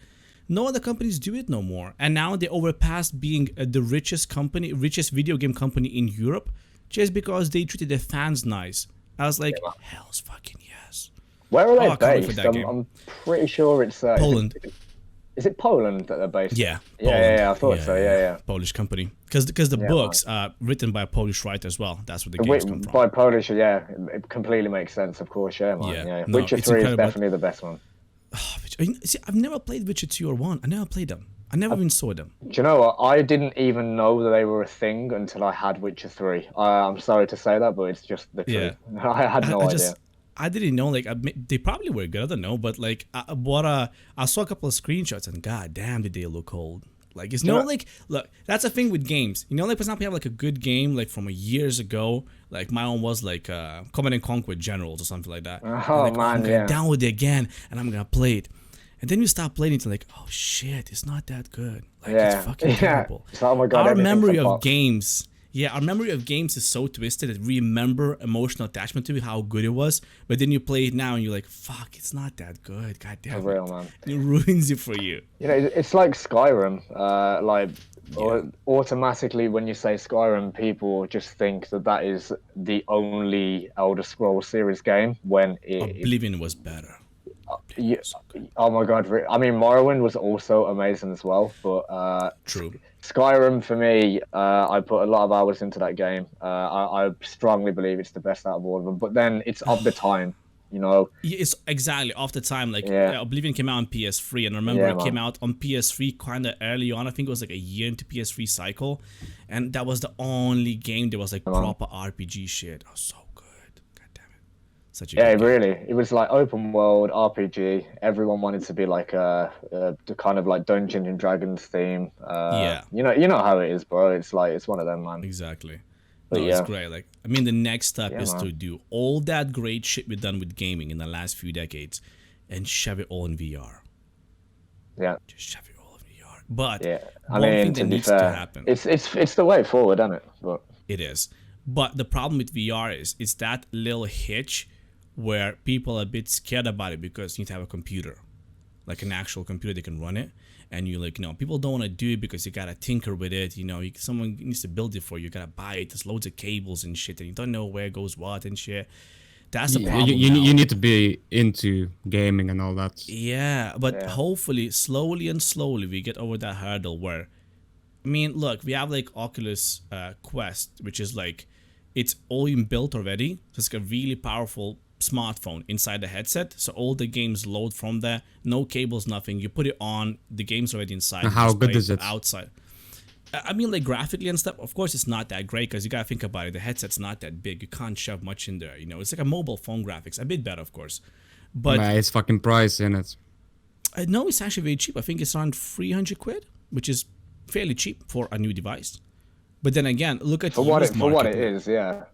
No other companies do it no more. And now they overpassed being the richest video game company in Europe just because they treated their fans nice. I was like, hell's fucking yes. Where are they based? For that game. I'm pretty sure it's Poland. Is it Poland that they're based? Yeah. Yeah, I thought so. Yeah. Polish company. Because the books are written by a Polish writer as well. That's where the games come from. By Polish, yeah, it completely makes sense. Of course, yeah, man. Yeah. No, Witcher 3 is definitely the best one. Oh, see, I've never played Witcher 2 or 1. I never played them. I never even saw them. Do you know what? I didn't even know that they were a thing until I had Witcher 3. I'm sorry to say that, but it's just the truth. I had no idea. I didn't know, like, they probably were good, I don't know, but, like, I saw a couple of screenshots, and god damn, did they look old. Like, it's like, look, that's a thing with games. You know, like, for example, you have, like, a good game, like, from years ago, like, my own was, like, Command & Conquer Generals or something like that. I'm gonna download it again, and I'm gonna play it. And then you start playing it, and like, oh, shit, it's not that good. Like, it's fucking terrible. So, oh my God, our memory of games... Yeah, our memory of games is so twisted that we remember emotional attachment to it, how good it was. But then you play it now and you're like, fuck, it's not that good. God damn it. For real, man. It ruins it for you. You know, it's like Skyrim. Automatically when you say Skyrim, people just think that is the only Elder Scrolls series game when Oblivion was better. Oh my God. I mean, Morrowind was also amazing as well, but True. Skyrim, for me, I put a lot of hours into that game. I strongly believe it's the best out of all of them. But then it's of the time, you know. It's exactly of the time. Like Oblivion came out on PS3, and I remember it came out on PS3 kind of early on. I think it was like a year into PS3 cycle, and that was the only game that was like proper RPG shit. Oh, so good. God damn it. Such a Yeah, good game. really. It was like open world RPG. Everyone wanted to be like the kind of like Dungeons and Dragons theme. Yeah, You know how it is, bro. It's like it's one of them, man. exactly. But No, it's yeah, great. Like, I mean, the next step yeah, is to man. do all that great shit we've done with gaming in the last few decades and shove it all in VR. Yeah, Just shove it all in VR. But yeah. I one mean, thing that to be needs to fair, happen, it's the way forward, isn't it? But it is. But the problem with VR is it's that little hitch where people are a bit scared about it because you need to have a computer, like an actual computer that can run it. And you like, people don't want to do it because you gotta tinker with it. Someone needs to build it for you. You gotta buy it. There's loads of cables and shit, and you don't know where goes what and shit. That's the problem. You need to be into gaming and all that. Yeah, but Yeah. hopefully, slowly and slowly, we get over that hurdle where, I mean, look, we have like Oculus Quest, which is like, it's all inbuilt already. So it's like a really powerful smartphone inside the headset. So all the games load from there. No cables, nothing. You put it on, the game's already inside. And how You just good play is it? outside? I mean, like graphically and stuff, of course, it's not that great because you gotta think about it. The headset's not that big. You can't shove much in there. It's like a mobile phone graphics. A bit better, of course. But But it's fucking price in it. I know it's actually very cheap. I think it's around 300 quid, which is fairly cheap for a new device. But then again, look at for what used it market. is, yeah.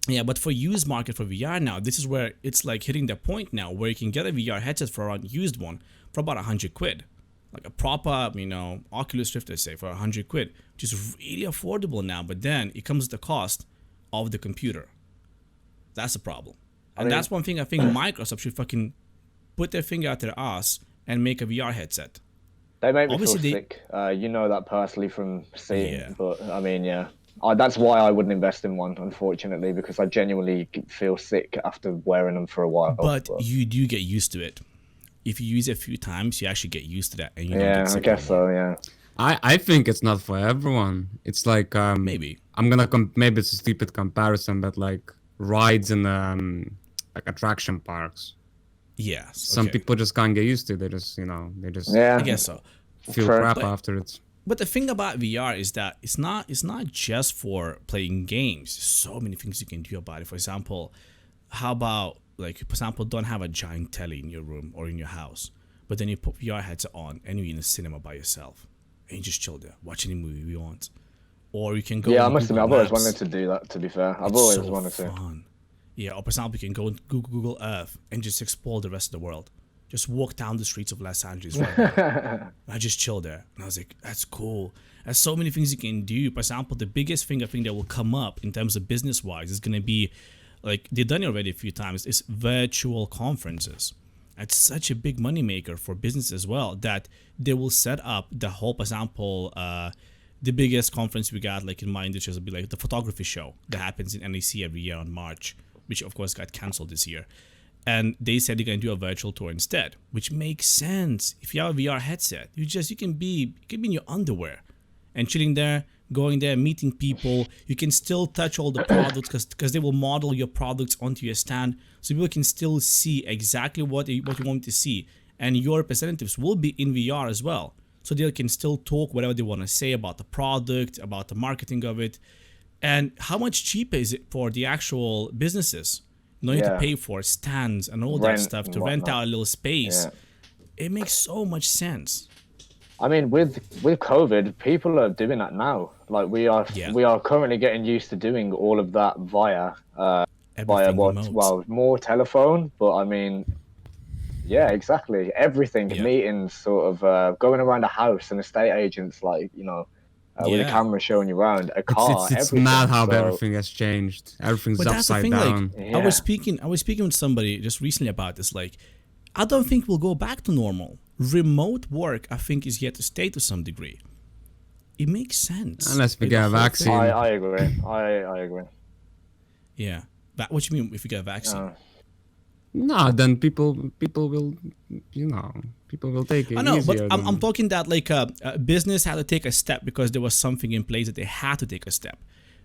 Yeah, but for used market for VR now, this is where it's like hitting the point now where you can get a VR headset for a used one for about 100 quid. Like a proper, Oculus Rift, let's say, for 100 quid, which is really affordable now. But then it comes at the cost of the computer. That's the problem. And that's one thing I think Microsoft should fucking put their finger out their ass and make a VR headset. They make me Obviously, feel sick. You know that personally from seeing. Yeah. But I mean, yeah. That's why I wouldn't invest in one, unfortunately, because I genuinely feel sick after wearing them for a while. But you do get used to it. If you use it a few times, you actually get used to that, and you don't yeah, get sick I guess anymore. so. Yeah. I think it's not for everyone. It's like Maybe. I'm gonna maybe it's a stupid comparison, but like rides in like attraction parks. Yes. Some okay. people just can't get used to it. They just they just Yeah. I guess so. feel True. crap But- after it. But the thing about VR is that it's not just for playing games. There's so many things you can do about it. For example, how about like, for example, don't have a giant telly in your room or in your house, but then you put VR headset on and you're in the cinema by yourself and you just chill there, watch any movie you want. Or you can go. Yeah, I on must admit, Google I've always Maps. wanted to do that. To be fair, I've It's always so wanted to. fun. Yeah, or for example, you can go on Google Earth and just explore the rest of the world. Just walk down the streets of Los Angeles right now. I just chill there. And I was like, that's cool. There's so many things you can do. For example, the biggest thing I think that will come up in terms of business-wise is going to be, like, they've done it already a few times, is virtual conferences. It's such a big moneymaker for business as well that they will set up the whole, for example, the biggest conference we got, like in my industry, will be like the photography show that happens in NEC every year on March, which of course got canceled this year. And they said they're gonna do a virtual tour instead, which makes sense. If you have a VR headset, you can be in your underwear and chilling there, going there, meeting people. You can still touch all the products because they will model your products onto your stand, so people can still see exactly what you want to see. And your representatives will be in VR as well, so they can still talk whatever they want to say about the product, about the marketing of it. And how much cheaper is it for the actual businesses? No need to Yeah. pay for stands and all that Rent stuff and to rent whatnot. out a little space. Yeah. It makes so much sense. I mean, with COVID, people are doing that now. Like we are currently getting used to doing all of that via Everything remote. more telephone. But I mean, yeah, exactly. Everything, Yeah. meetings, sort of going around a house and estate agents, like with a Yeah. camera showing you around a car. It's everything. mad how So, everything has changed. Everything's But that's the upside thing, down. like, I was speaking with somebody just recently about this. Like, I don't think we'll go back to normal. Remote work, I think, is yet to stay to some degree. It makes sense. Unless we Like, get the a whole vaccine. thing- I agree. I agree. Yeah. But what do you mean if we get a vaccine? No, then people will people will take it I know, but easier I'm than- talking that like a business had to take a step because there was something in place that they had to take a step.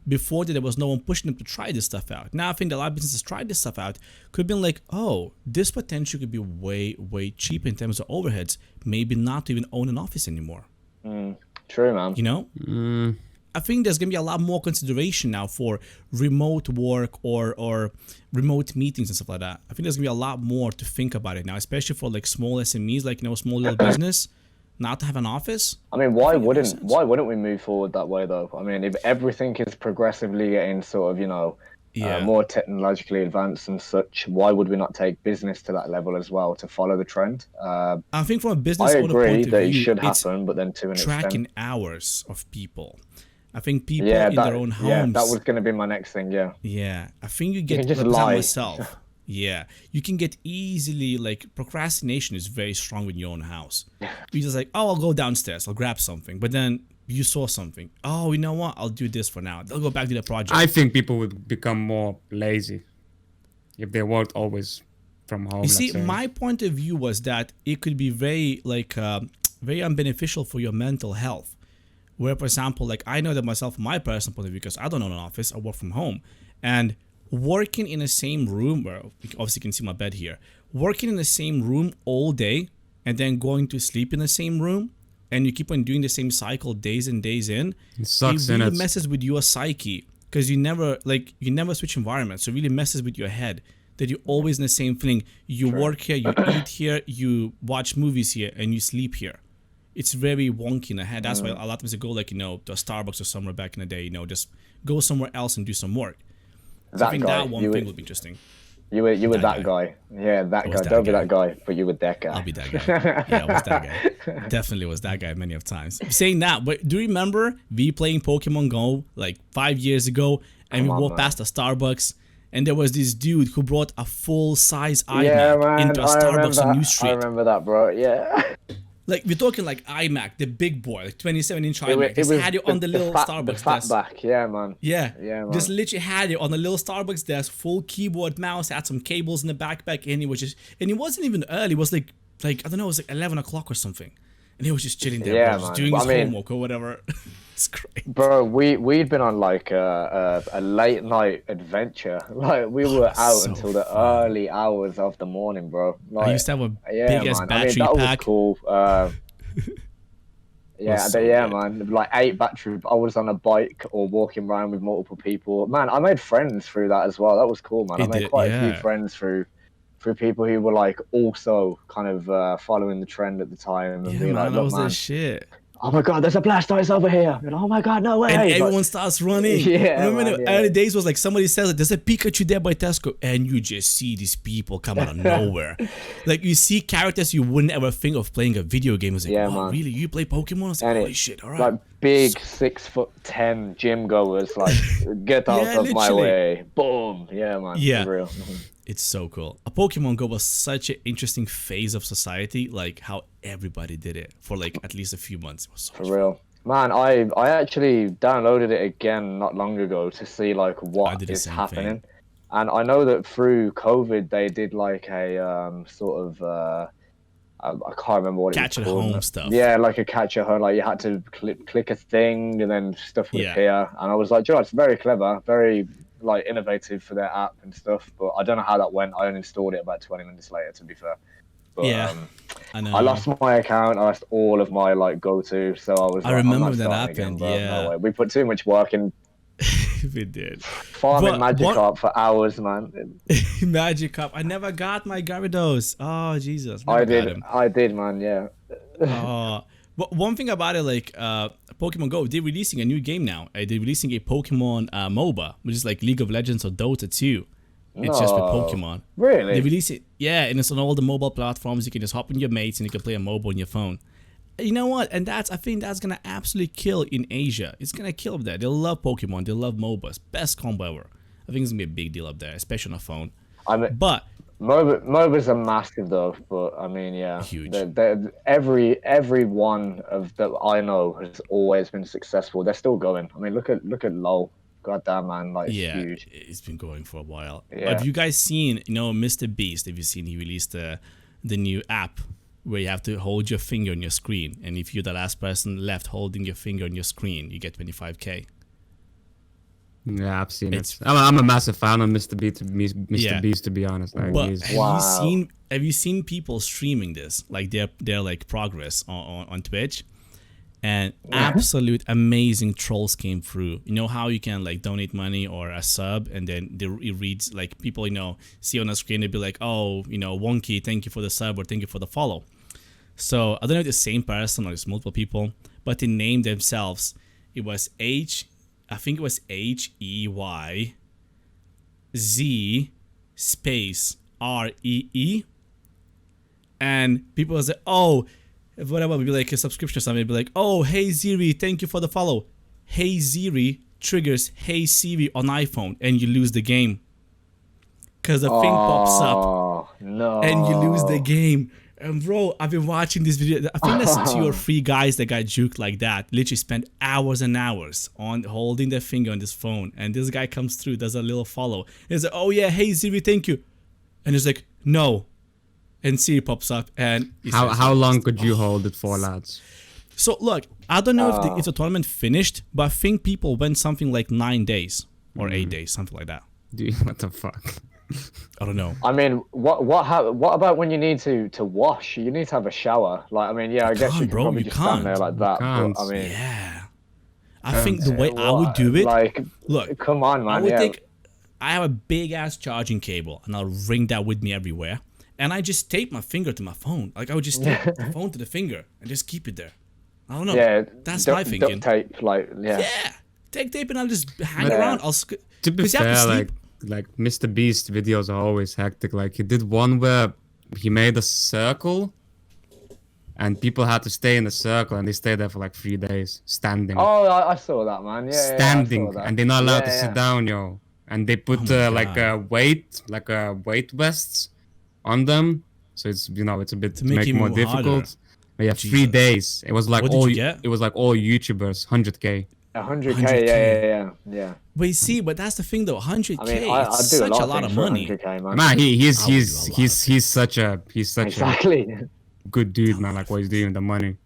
Before that, there was no one pushing them to try this stuff out. Now I think that a lot of businesses tried this stuff out. Could have been like, oh, this potential could be way, way cheaper in terms of overheads. Maybe not to even own an office anymore. True, man. You know? I think there's gonna be a lot more consideration now for remote work or remote meetings and stuff like that. I think there's gonna be a lot more to think about it now, especially for like small SMEs, like small little business, not to have an office. I mean, why wouldn't we move forward that way though? I mean, if everything is progressively getting sort of more technologically advanced and such, why would we not take business to that level as well to follow the trend? I think from a business I owner agree point of that view, it should happen, but then to an tracking extent, hours of people. I think people in their own homes. Yeah, that was going to be my next thing. Yeah. Yeah, I think you get can just represent lie. myself. Yeah, you can get easily like procrastination is very strong in your own house. You're just like, oh, I'll go downstairs, I'll grab something, but then you saw something. Oh, you know what? I'll do this for now. They'll go back to the project. I think people would become more lazy if they worked always from home. You see, my point of view was that it could be very very unbeneficial for your mental health. Where, for example, like I know that myself, from my personal point of view, because I don't own an office, I work from home, and working in the same room, where obviously you can see my bed here, working in the same room all day and then going to sleep in the same room, and you keep on doing the same cycle days and days in, it really messes with your psyche, because you never switch environments, so it really messes with your head that you're always in the same feeling. You work here, you eat here, you watch movies here, and you sleep here. It's very wonky in the head. That's why a lot of us go like, to a Starbucks or somewhere back in the day, just go somewhere else and do some work. So I think that one thing would be interesting. You were that guy. Yeah, that guy. Don't be that guy, but you were that guy. I'll be that guy. Yeah, I was that guy. Definitely was that guy many of times. Saying that, but do you remember we playing Pokemon Go like 5 years ago, and we walked past a Starbucks, and there was this dude who brought a full-size iMac into a Starbucks on New Street. I remember that, bro. Yeah. Like, we're talking like iMac, the big boy, like 27-inch iMac. Just had it on the little Starbucks desk. Fatback, yeah, man. Yeah, man. Just literally had it on the little Starbucks desk, full keyboard, mouse, had some cables in the backpack, and it wasn't even early. It was like I don't know, it was like 11 o'clock or something, and he was just chilling there, bro, just doing his homework or whatever. It's great, bro. We'd been on like a late night adventure. Like we were out until the early hours of the morning, bro. Like, I used to have a big ass battery that pack. Was cool. Man. Like 8 battery. I was on a bike or walking around with multiple people. Man, I made friends through that as well. That was cool, man. I made quite a few friends through people who were like also kind of following the trend at the time and being like, that was the shit. Oh my god, there's a Blastoise over here. And, oh my god, no way. And everyone starts running. Yeah. Remember in the early days was like somebody says, there's a Pikachu there by Tesco, and you just see these people come out of nowhere. Like you see characters you wouldn't ever think of playing a video game. It's like, wow, really? You play Pokemon? I was like, holy shit, all right. Like big 6'10" gym goers, like, get out of my way. Boom. Yeah, man. Yeah. For real. It's so cool. A Pokemon Go was such an interesting phase of society, like how everybody did it for like at least a few months. It was so for real. Man, I actually downloaded it again not long ago to see like what is happening. And I know that through COVID they did like a sort of I can't remember what catch it was called. Catch at home stuff. Yeah, like a catch at home. Like you had to click a thing and then stuff would appear. And I was like, it's very clever, very like innovative for their app and stuff. But I don't know how that went. I only installed it about 20 minutes later, to be fair. But, I know. I lost my account. I lost all of my like go-to. So I remember that happened. Again, no way. We put too much work in. We did. Farming Magikarp for hours, man. Magikarp. I never got my Gyarados. Oh Jesus. I did, man. Yeah. But one thing about it, like Pokemon Go, they're releasing a new game now. They're releasing a Pokemon MOBA, which is like League of Legends or Dota 2. It's just with Pokemon. Really? They release it, and it's on all the mobile platforms. You can just hop in your mates and you can play a MOBA on your phone. You know what? And I think that's gonna absolutely kill in Asia. It's gonna kill up there. They love Pokemon. They love MOBAs. Best combo ever. I think it's gonna be a big deal up there, especially on a phone. But MOBAs are massive though. But I mean, yeah, huge. Every one of that I know has always been successful. They're still going. I mean, look at LoL. God damn, man, like, it's huge. It's been going for a while. Yeah. Have you guys seen, Mr. Beast? Have you seen he released the new app where you have to hold your finger on your screen, and if you're the last person left holding your finger on your screen, you get 25K. Yeah, I've seen it. I'm a massive fan of Mr. Beast, to be honest. Like, but have you seen people streaming this, like their like progress on Twitch? and absolute amazing trolls came through. You know how you can like donate money or a sub, and then it reads like people see on the screen, they'd be like, oh, Wonky, thank you for the sub or thank you for the follow. So I don't know if it's the same person or it's multiple people, but they named themselves. It was I think it was HEYZ space REE, and people would say, oh, whatever, would be like a subscription or something, it'd be like, oh, hey Siri, thank you for the follow. Hey Siri triggers Hey Siri on iPhone, and you lose the game. Because the thing pops up, no. and you lose the game. And bro, I've been watching this video. I think there's 2 or 3 guys that got juked like that. Literally spent hours and hours on holding their finger on this phone. And this guy comes through, does a little follow. And he's like, oh yeah, hey Siri, thank you. And he's like, no. And Siri pops up, and how long could you hold it for, lads? So look, I don't know if the tournament finished, but I think people went something like 9 days or 8 days, something like that. Dude, what the fuck? I don't know. I mean, what about when you need to wash? You need to have a shower. Like, I mean, yeah, I guess you can probably just stand there like that. But, I mean, yeah. I think the way I would do it, like, look, come on, man. I would think I have a big ass charging cable, and I'll bring that with me everywhere. And I just tape my finger to my phone. Like, I would just tape the phone to the finger and just keep it there. I don't know. Yeah, that's my thinking. Duct tape, like, yeah. Yeah, take tape and I'll just hang around. To be fair, like Mr. Beast videos are always hectic. Like, he did one where he made a circle, and people had to stay in the circle, and they stayed there for like 3 days, standing. Oh, I saw that, man. Yeah, standing, yeah, and they're not allowed to sit down, yo. And they put like a weight vests on them, so it's it's a bit to make it more difficult. But yeah, Jesus. 3 days. It was like it was like all YouTubers, 100K. 100K, yeah. But you see, but that's the thing though, 100K. I mean, I do such a lot of money. Man, he's such exactly a good dude, man. Like what he's doing with the money.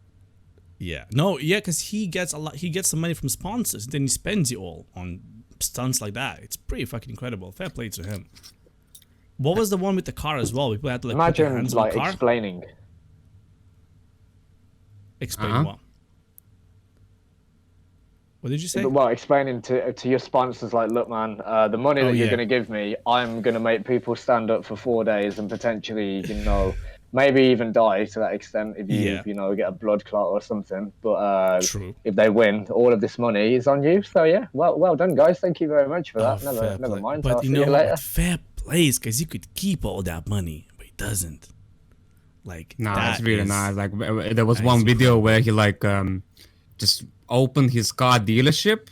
Yeah, no, yeah, because he gets a lot. He gets the money from sponsors, then he spends it all on stunts like that. It's pretty fucking incredible. Fair play to him. What was the one with the car as well? People had to like imagine put their hands like on the car? explaining. Explain what? What did you say? Well, explaining to your sponsors, like, look, man, the money that you're going to give me, I'm going to make people stand up for 4 days and potentially, maybe even die to that extent if you, get a blood clot or something. But if they win, all of this money is on you. So yeah, well done, guys. Thank you very much for that. Never mind. But fair plays, because you could keep all that money, but he doesn't. Like, nah, that's really nice. Like, there was one video where he like just opened his car dealership,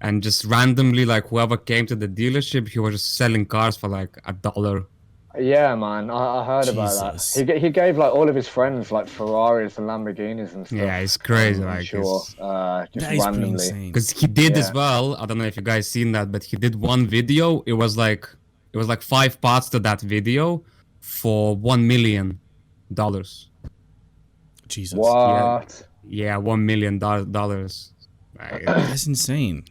and just randomly, like, whoever came to the dealership, he was just selling cars for like $1. Yeah, man, I heard about that. He gave like all of his friends like Ferraris and Lamborghinis and stuff. Yeah, it's crazy. Like, just randomly. Because he did as well. I don't know if you guys seen that, but he did one video. It was like 5 parts to that video for $1 million. Jesus. What? Yeah, $1 million. That's insane.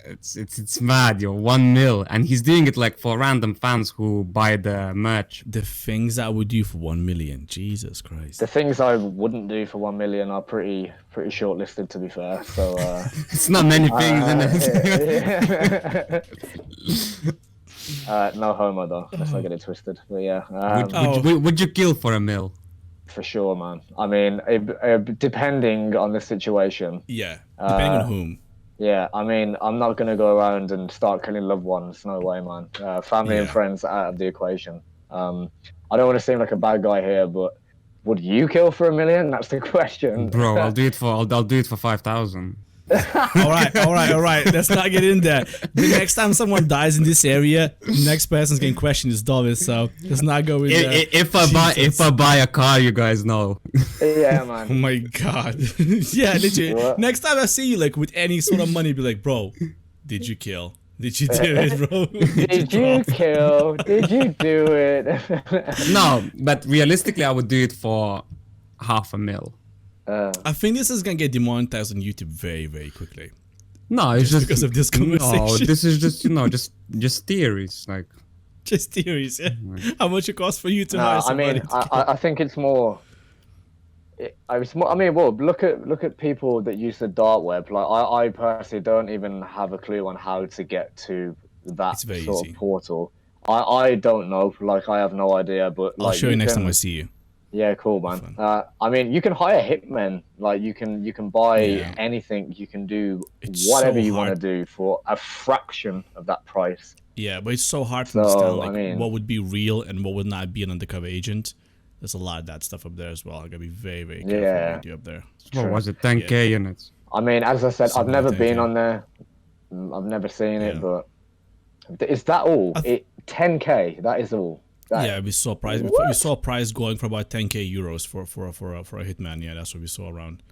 It's mad, yo. 1 mil, and he's doing it like for random fans who buy the merch. The things I would do for 1 million, Jesus Christ. The things I wouldn't do for 1 million are pretty short-listed, to be fair. So it's not many things, is it? No homo though. Let's not get it twisted. But yeah. Would you kill for $1 mil? For sure, man. I mean, depending on the situation. Yeah, depending on whom. Yeah, I mean, I'm not going to go around and start killing loved ones. No way, man. Family and friends out of the equation. I don't want to seem like a bad guy here, but would you kill for $1 million? That's the question. Bro, I'll do it for 5,000. all right. Let's not get in there. The next time someone dies in this area, the next person's getting questioned is Dovis. So let's not go in there. If I buy a car, you guys know. Yeah, man. Oh my god. Yeah, literally. What? Next time I see you, like, with any sort of money, be like, bro, did you kill? Did you do it, bro? Did you kill? Did you do it? No, but realistically, I would do it for $500,000. I think this is gonna get demonetized on YouTube very, very quickly. No, it's just because of this conversation. No, this is just just theories, like. Just theories, yeah. How much it costs for you to hire somebody? I mean, I think it's more. I mean, well, look at people that use the dark web. Like I personally don't even have a clue on how to get to that It's very sort of easy. portal. I don't know. Like I have no idea. But I'll like show you you next can. time I see you. Yeah, cool, man. Fun. I mean, you can hire hitmen. Like you can buy Yeah. anything. You can do It's whatever so you want to hard. do for a fraction of that price. Yeah, but it's so hard to understand So I like mean, what would be real and what would not be an undercover agent. There's a lot of that stuff up there as well. I gotta be very, very careful what I yeah. do up there. What True. was it? 10K units. I mean, as I said, I've Something never like been 10K. on there. I've never seen Yeah. it, but is that all? I th- 10K. That is all. Yeah, we saw price. We saw a price going for about 10K euros for a hitman. Yeah, that's what we saw around.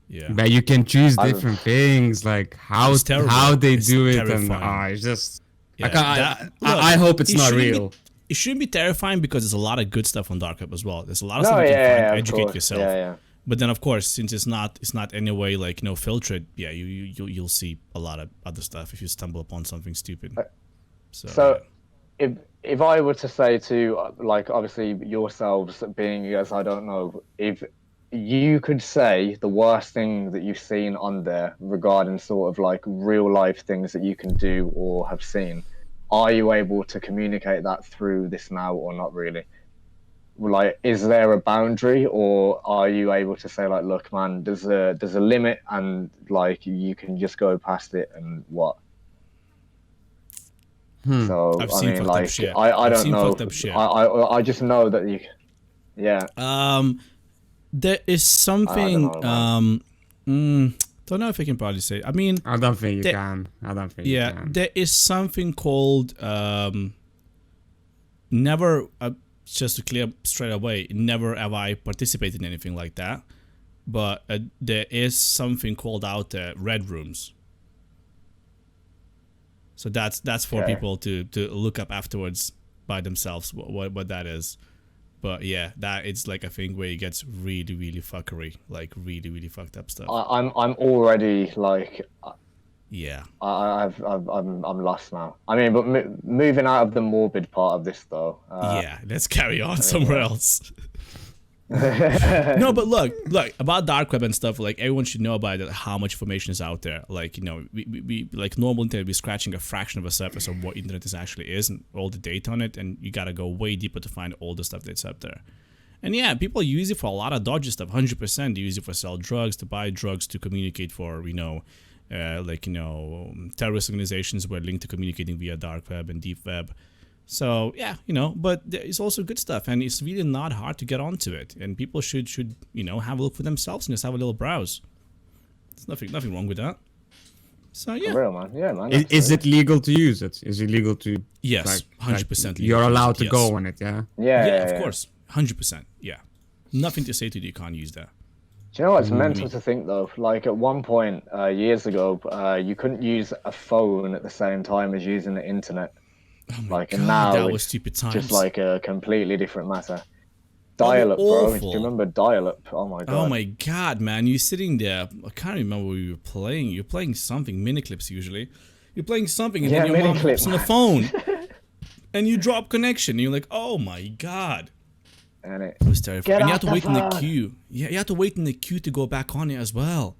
Yeah, But you can choose I've- different things, like how It's terrible. they It's do it, and terrifying. it's just. yeah. I hope it's it not shouldn't be- real. It shouldn't be terrifying because there's a lot of good stuff on dark web as well. There's a lot of No, stuff you can yeah, find, of educate course. yourself. Yeah. But then, of course, since it's not any way like filtered. Yeah, you'll see a lot of other stuff if you stumble upon something stupid. So, if I were to say to like obviously yourselves being as I don't know, if you could say the worst thing that you've seen on there regarding sort of like real life things that you can do or have seen, are you able to communicate that through this now or not really? Like, is there a boundary, or are you able to say like, look, man, there's a limit, and like you can just go past it, and what? So I've I seen mean, fucked up like shit. I I've don't seen know. fucked up shit. I just know that you, yeah. There is something. Don't know if I can probably say. I mean, I don't think you can. I don't think you yeah, can. there is something called never. Just to clear straight away, never have I participated in anything like that. But there is something called out there, red rooms. So that's for people to look up afterwards by themselves what that is. But yeah, that it's like a thing where it gets really, really fuckery, like really, really fucked up stuff. I'm already like, yeah. I'm lost now. I mean, but moving out of the morbid part of this though. Yeah, let's carry on somewhere else. No, but look about dark web and stuff. Like everyone should know about it, how much information is out there. Like we like normal internet, we're scratching a fraction of a surface of what internet actually is and all the data on it, and you gotta go way deeper to find all the stuff that's up there. And yeah, people use it for a lot of dodgy stuff. 100%, they use it for sell drugs, to buy drugs, to communicate for terrorist organizations were linked to communicating via dark web and deep web. So yeah, but there is also good stuff, and it's really not hard to get onto it. And people should have a look for themselves and just have a little browse. There's nothing wrong with that. So yeah, For real, man. Yeah, man. Is it legal to use it? Is it legal to? yes, 100%. You're allowed to yes. go on it, yeah. Yeah, Of course, 100%. Yeah, nothing to say to you can't use that. Do you know what's mental to think though? Like at one point years ago, you couldn't use a phone at the same time as using the internet. Oh my Like God, and now that was it's stupid times. just like a completely different matter. Dial-up, bro. Do awful. you remember dial-up? Oh my god. Oh my God, man! You're sitting there. I can't remember what you were playing. You're playing something, mini clips usually. You're playing something, and Yeah, then your mom mini-clip, hops on the phone, and you drop connection. And you're like, oh my God. And it It was terrifying. Get And you off had to the wait in the phone. queue. Yeah, you had to wait in the queue to go back on it as well.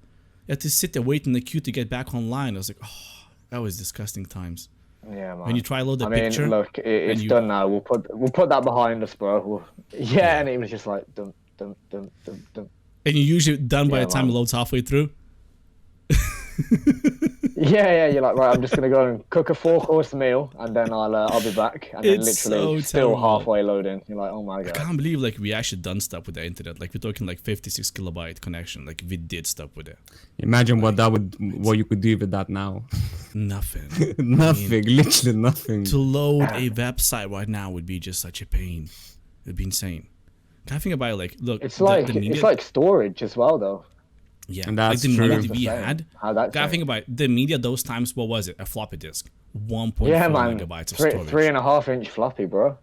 You had to sit there waiting in the queue to get back online. I was like, oh, that was disgusting times. yeah, man. When you try to load the I mean, picture. look, it's you- done now. We'll put that behind us, bro. Yeah, and it was just like dum dum dum dum dum. And you're usually done by Yeah, the time man. it loads halfway through. Yeah, you're like, right, I'm just gonna go and cook a 4-course meal, and then I'll be back, and then It's literally so still terrible. halfway loading. You're like, oh my I god. can't believe like we actually done stuff with the internet. Like we're talking like 56 kilobyte connection. Like we did stuff with it. Imagine what you could do with that now. Nothing. Nothing, literally nothing. To load a website right now would be just such a pain. It'd be insane. Can I think about it? Like, look, It's like the media, it's like storage as well, though. yeah, And like that's the true. media That's we the same. had. How that's Gotta changed. think about it. The media those times. What was it? A floppy disk. 1.4 Yeah, man. megabytes of Three, storage. 3.5-inch floppy, bro.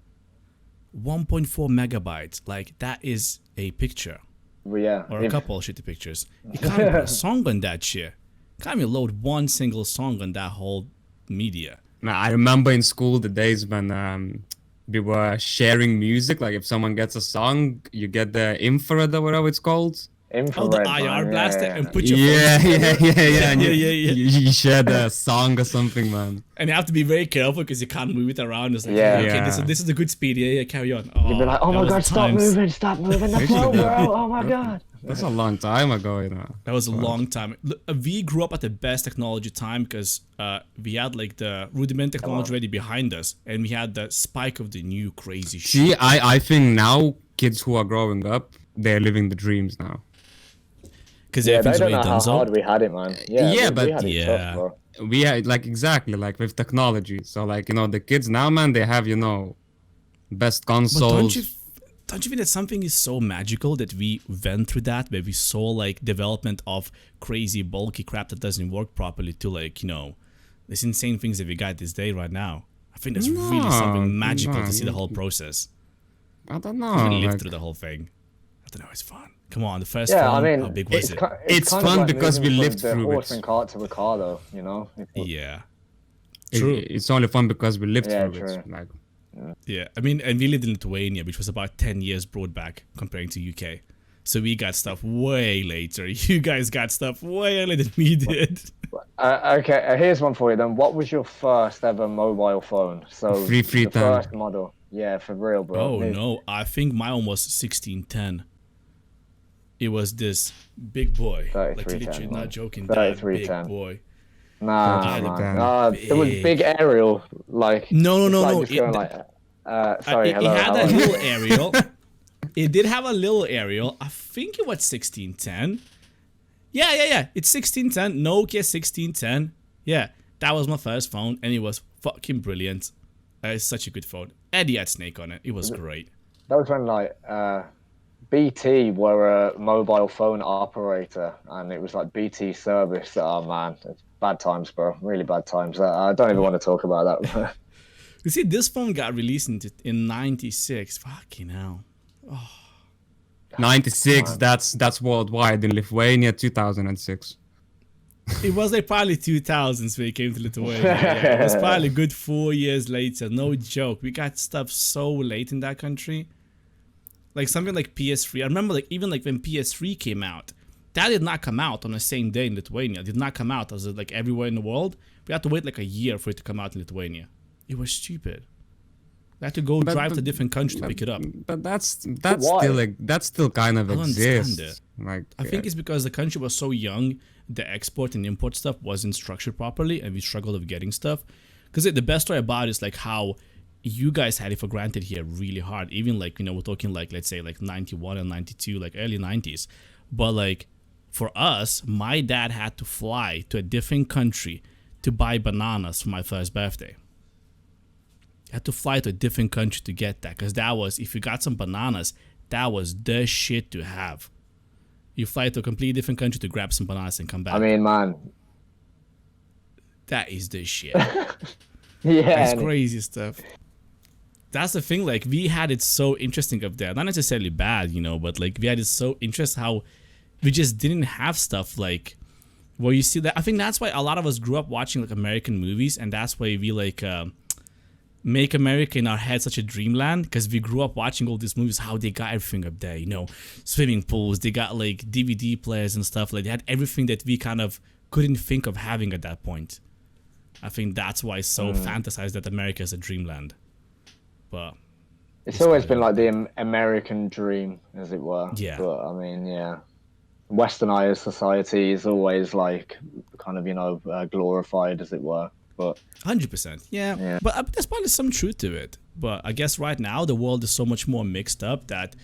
1.4 megabytes. Like that is a picture But yeah, or a couple of shitty pictures. You can't even put a song on that shit. Can't even load one single song on that whole media. Now, I remember in school the days when we were sharing music. Like if someone gets a song, you get the infrared or whatever it's called. Infrared, the man, IR blaster yeah. and put your Yeah, phones yeah, together. yeah. And Yeah, you, yeah. You share the song or something, man. And you have to be very careful because you can't move it around. It's like, Yeah. okay, Yeah. this is a good speed. Yeah, carry on. You'd be like, oh that my was god, the stop times. moving the phone, bro. Oh my god. That's a long time ago, you know. That was a long time. We grew up at the best technology time because we had like the rudiment technology already behind us, and we had the spike of the new crazy shit. See, I think now kids who are growing up, they're living the dreams now. Because Yeah, they everything's don't already know how done so. hard we had it, man. Yeah, Yeah, we but- had it Yeah. tough, bro. We had like exactly like with technology. So like the kids now, man, they have best But consoles. don't you think that something is so magical that we went through that, where we saw like development of crazy bulky crap that doesn't work properly to like these insane things that we got this day right now. I think that's really something magical no, to see the whole process. I don't We know. lived Like, through the whole thing. I don't know, it's fun. Come on, the first Yeah, phone, I mean, how big was it? It's kind of fun like because we moving from lived the through horse it. and cart to a car, though. You know. Yeah. it- True. it's only fun because we lived Yeah, through true. it. Like, Yeah, I mean, and we lived in Lithuania, which was about 10 years brought back comparing to UK. So we got stuff way later. You guys got stuff way earlier than we did. Okay, here's one for you then. What was your first ever mobile phone? So Free the 10. first model. Yeah, for real, bro. Oh no, I think mine was 1610. It was this big boy, like 3310, literally man. not joking, that big 3310. boy. Nah, Big. man. There was big aerial, like. No, it's no, like no, just it- going sorry, it hello. had how a are you? little aerial. It did have a little aerial. I think it was 1610. Yeah. It's 1610. Nokia 1610. Yeah, that was my first phone, and it was fucking brilliant. It's such a good phone. Eddie had Snake on it. It was great. That was when like BT were a mobile phone operator, and it was like BT service. Oh man, it's bad times, bro. Really bad times. I don't even want to talk about that. You see, this phone got released in 96. Fucking hell. 96. That's worldwide. In Lithuania, 2006. It was like probably 2000s when it came to Lithuania. Yeah, it was probably a good 4 years later. No joke. We got stuff so late in that country. Like something like PS3. I remember like even like when PS3 came out, that did not come out on the same day in Lithuania. It did not come out as like everywhere in the world. We had to wait like a year for it to come out in Lithuania. It was stupid. We had to go drive to a different country to pick it up. But that's why? still like that still kind of I don't understand exists. Like I think it's because the country was so young, the export and import stuff wasn't structured properly, and we struggled with getting stuff. Because the best story about it is like how you guys had it for granted here really hard. Even like, we're talking like, let's say like 91 and 92, like early 90s. But like for us, my dad had to fly to a different country to buy bananas for my first birthday. Had to fly to a different country to get that, because that was, if you got some bananas, that was the shit to have. You fly to a completely different country to grab some bananas and come back. I mean, man. That is the shit. Yeah. That's and- crazy stuff. That's the thing, like we had it so interesting up there. Not necessarily bad, but like we had it so interesting how we just didn't have stuff like where you see that. I think that's why a lot of us grew up watching like American movies, and that's why we like make America in our head such a dreamland, because we grew up watching all these movies, how they got everything up there, swimming pools, they got like DVD players and stuff, like they had everything that we kind of couldn't think of having at that point. I think that's why it's so fantasized that America is a dreamland. But It's always been like the American dream, as it were. Yeah. But I mean, yeah. Westernized society is always like kind of, glorified, as it were. But 100%, yeah. But there's probably some truth to it. But I guess right now the world is so much more mixed up that,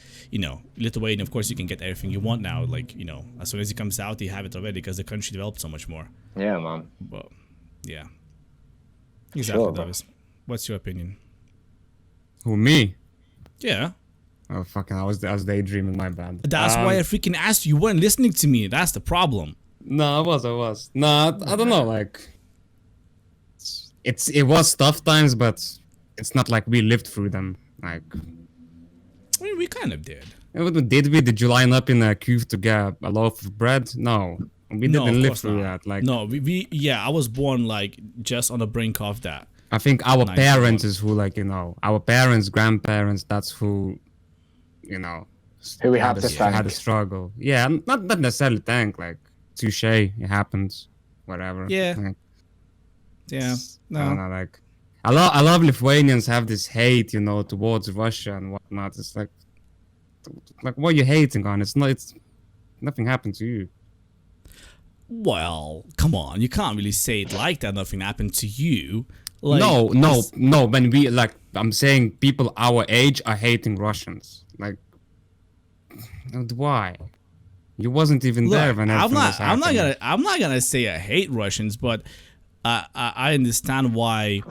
Lithuania, of course, you can get everything you want now. Like, as soon as it comes out, you have it already because the country developed so much more. yeah, man. But yeah, exactly, Sure, bro. Davis. What's your opinion? Who, me? Yeah, Oh fucking! I was daydreaming. My bad. that's why I freaking asked you. You weren't listening to me. That's the problem. No, I was. No, I don't know. Like, it was tough times, but it's not like we lived through them. Like, I mean, we kind of did. did we? Did you line up in a queue to get a loaf of bread? No, we No, didn't of live course through not. that. Like, No, we I was born like just on the brink of that. I think our 91. parents is who, like, our parents, grandparents, that's who, Who we have to had a thank. struggle. Yeah, not necessarily thank, like, touche, it happens, whatever. Yeah. Like, Yeah. I don't No. know, like, I love Lithuanians have this hate, towards Russia and whatnot. It's like, what are you hating on? It's nothing happened to you. Well, come on. You can't really say it like that. Nothing happened to you. Like, No. When we, like, I'm saying people our age are hating Russians. Like, why? You wasn't even there when everything was happening. I'm not gonna say I hate Russians, but I understand why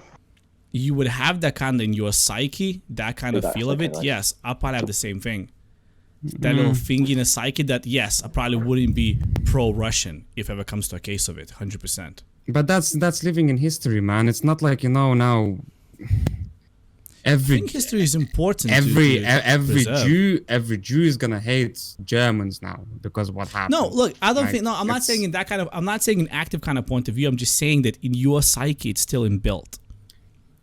you would have that kind of in your psyche, that kind of feel of it. Yes, I probably have the same thing. That little thing in a psyche that, yes, I probably wouldn't be pro-Russian if ever comes to a case of it, 100%. But that's living in history, man. It's not like, now I think history is important. every preserve. every Jew is gonna hate Germans now because of what happened. No, look, I don't Like, think. No, I'm not saying in that kind of. I'm not saying an active kind of point of view. I'm just saying that in your psyche, it's still inbuilt.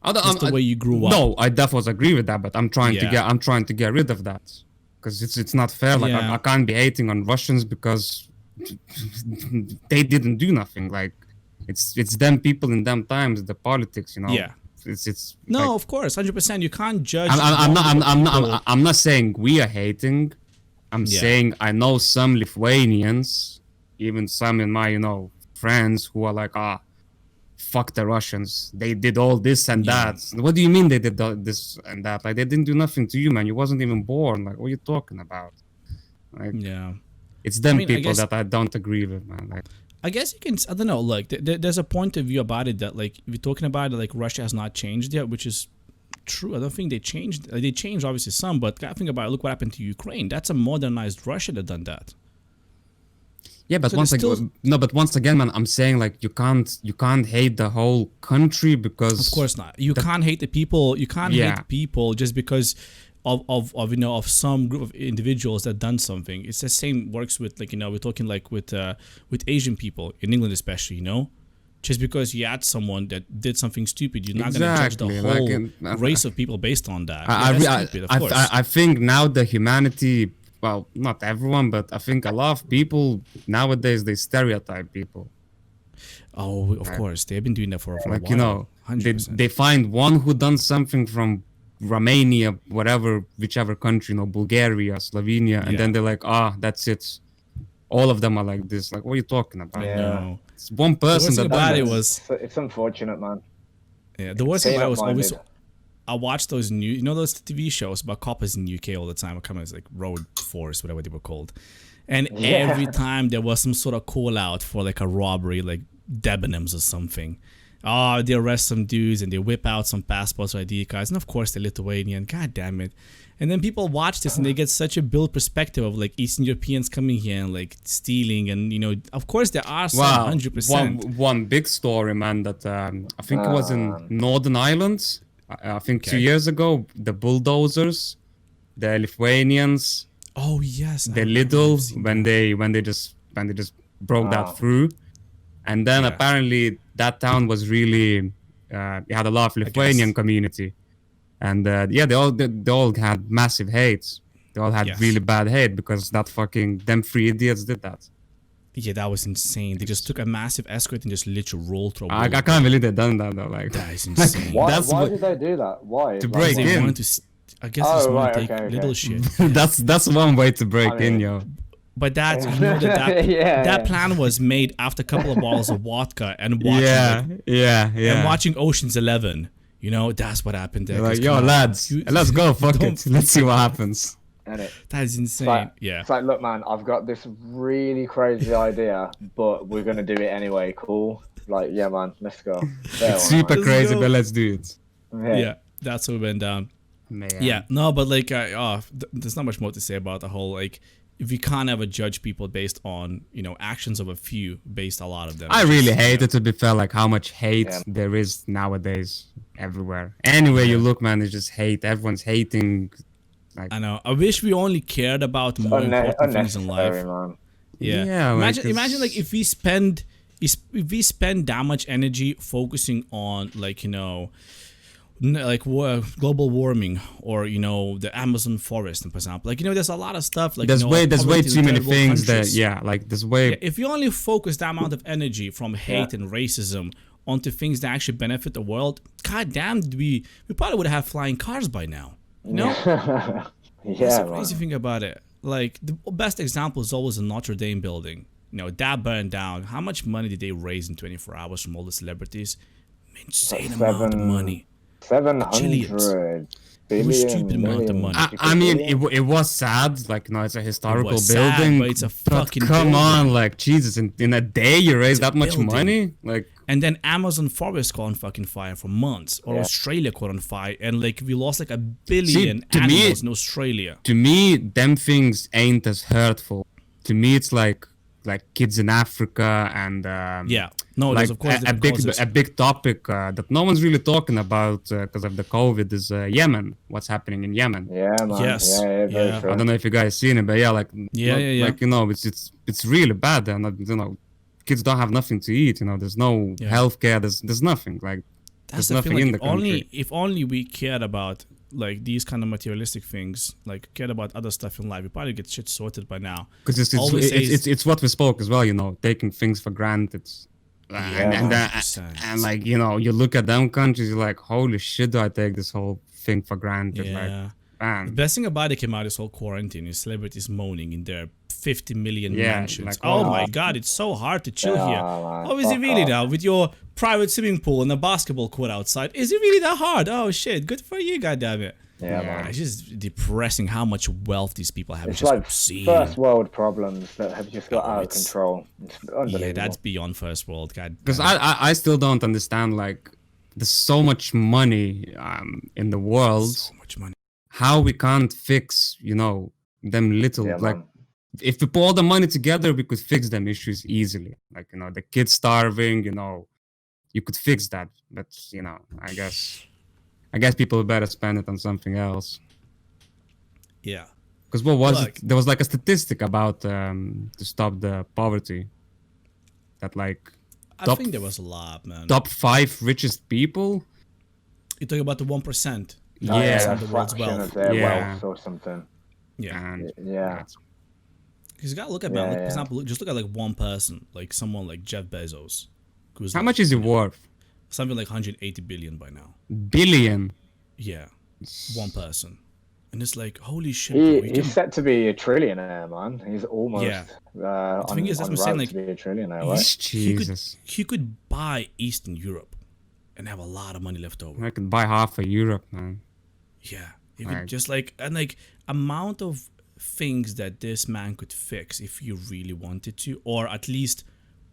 That's the way you grew up. No, I definitely agree with that, but I'm trying Yeah. to get rid of that because it's not fair. Like, Yeah. I can't be hating on Russians because they didn't do nothing. Like, it's them people in them times, the politics, Yeah. It's No, like, of course, 100%. You can't judge. I'm not saying we are hating. I'm Yeah. saying I know some Lithuanians, even some in my friends who are like, fuck the Russians. They did all this and that. What do you mean they did this and that? Like, they didn't do nothing to you, man. You wasn't even born. Like, what are you talking about? Like, Yeah. it's them I people guess- that I don't agree with, man. Like, I guess you can. I don't know. Like, there's a point of view about it that, like, if you're talking about it, like, Russia has not changed yet, which is true. I don't think they changed. They changed obviously some, but gotta think about it. Look what happened to Ukraine. That's a modernized Russia that done that. yeah, but So once there's again, but once again, man, I'm saying, like, you can't hate the whole country because Of course not. You can't hate the people. You can't Yeah. hate people just because of some group of individuals that done something. It's the same works with, like, we're talking like with Asian people in England especially. Just because you had someone that did something stupid, you're not gonna judge the Exactly, whole race of people based on that. I, That's stupid, of course. I think now the humanity, well, not everyone, but I think a lot of people nowadays, they stereotype people. Oh, of course, they've been doing that for a Like, while. they 100%. find one who done something from Romania, whichever country, Bulgaria, Slovenia, and Yeah. then they're like, that's it. All of them are like this. Like, what are you talking about? I Yeah. know. It's one person worst that thing about done it that. was- It's unfortunate, man. Yeah, the worst thing about it was always. Peanut-minded. I watched those those TV shows about coppers in UK all the time. I come as like Road Force, whatever they were called. And Yeah. every time there was some sort of call out for like a robbery, like Debenhams or something. Oh, they arrest some dudes and they whip out some passports or ID cards. And of course they're Lithuanian. God damn it. And then people watch this and they get such a built perspective of like Eastern Europeans coming here and like stealing. And, of course there are some, Wow, 100%. one big story, man, that I think it was in Northern Ireland. I think 2 Okay. years ago, the bulldozers, the Lithuanians, Oh, yes. the I Lidl, have seen when they just broke that through, and then Yeah. apparently that town was really it had a lot of Lithuanian community, and they all had massive hate. They all had Yes. really bad hate because them three idiots did that. Yeah, that was insane. They just took a massive escort and just literally rolled through a I wall. can't believe they done that though. Like, That is insane. Why That's why what- did they do that? Why? To Like, break They in. wanted to. I guess Oh, they just want right, to take okay, okay. little shit. that's one way to break I mean- in, yo. But that Yeah, that yeah. plan was made after a couple of bottles of vodka and watching Yeah. and watching Ocean's 11. That's what happened there. They're like, 'cause yo, come on, lads, you- let's go. Fuck don't- it. Let's see what happens. Innit? That is insane. Like, Yeah. It's like, look, man, I've got this really crazy idea, but we're gonna do it anyway. Cool. Like, yeah, man, let's go. Fair one, Super man. Let's crazy, go. but let's do it. Yeah. That's what went down. Man. Yeah, no, but like, there's not much more to say about the whole, like, if we can't ever judge people based on, actions of a few, based a lot of them. I It's really just, hate it, to be fair, like how much hate Yeah. there is nowadays everywhere. Anywhere you look, man, it's just hate. Everyone's hating. I know. I wish we only cared about more important things in life. Unnecessary, man. Yeah. Yeah, like, imagine like if we spend if we spend that much energy focusing on like global warming or the Amazon forest, for example, like there's a lot of stuff like there's way poverty too in many third world things that countries. like there's way Yeah, if you only focus that amount of energy from hate and racism onto things that actually benefit the world, god damn, we probably would have flying cars by now. That's the crazy thing about it. Like the best example is always the Notre Dame building. That burned down. How much money did they raise in 24 hours from all the celebrities? Insane amount of money. 700 It was billion. stupid amount of money. I mean, it was sad. Like, it's a historical was building. sad, but it's a fucking come building. on, like, Jesus, in a day you raise that much building. money? Like, And then Amazon forest caught on fucking fire for months, or Australia caught on fire, and like we lost like 1 billion to me- animals in Australia. to me, them things ain't as hurtful. To me, it's like kids in Africa and No, like there's of course different a big topic that no one's really talking about because of the COVID is Yemen. What's happening in Yemen? Yeah, man. Yes. Yeah, very Yeah. true. I don't know if you guys seen it, but like like it's really bad. And kids don't have nothing to eat. There's no healthcare. There's nothing. Like That's there's the nothing thing. in Like, the country. if only we cared about like these kind of materialistic things, like cared about other stuff in life, we probably get shit sorted by now. Because Always says- it's what we spoke as well. Taking things for granted. And 100%. like you look at them countries, you're like, holy shit, do I take this whole thing for granted? Yeah. Like, man. The best thing about it came out this whole quarantine is celebrities moaning in their 50 million Yeah, mansions. like, oh my god, it's so hard to chill here. man, Oh, is it fuck really off. now with your private swimming pool and a basketball court outside? Is it really that hard? Oh shit, good for you, goddammit. Yeah, man. It's just depressing how much wealth these people have. It's just like obscene. first world problems that have just got out of it's- control. It's unbelievable. Yeah, that's beyond first world. God. Because I still don't understand, like, there's so much money in the world. So much money. How we can't fix, them little, Yeah, like, man. if we put all the money together, we could fix them issues easily. Like, the kids starving, you could fix that. But, I guess people better spend it on something else. Yeah. Because what was Look. it? There was like a statistic about to stop the poverty. That like I Top- think there was a lot, man. top 5 richest people. You're talking about the 1%. Oh, Yeah. Some a of the world's fraction wealth. of their Yeah. wealth or something. Yeah. And Yeah. that's- Because you gotta look at, Yeah, man. Like, yeah. for example, just look at like one person, like someone like Jeff Bezos. Who's how like, much is it worth? Something like 180 billion by now. Billion. Yeah. One person. And it's like, holy shit, bro, you He's can- set to be a trillionaire, man. He's almost Yeah. on, thing is, that's on what I'm saying, route like, to be a trillionaire, he- right? Jesus. he could buy Eastern Europe and have a lot of money left over. I could buy half of Europe, man. Yeah. He could Right. just like, and like, amount of things that this man could fix if you really wanted to, or at least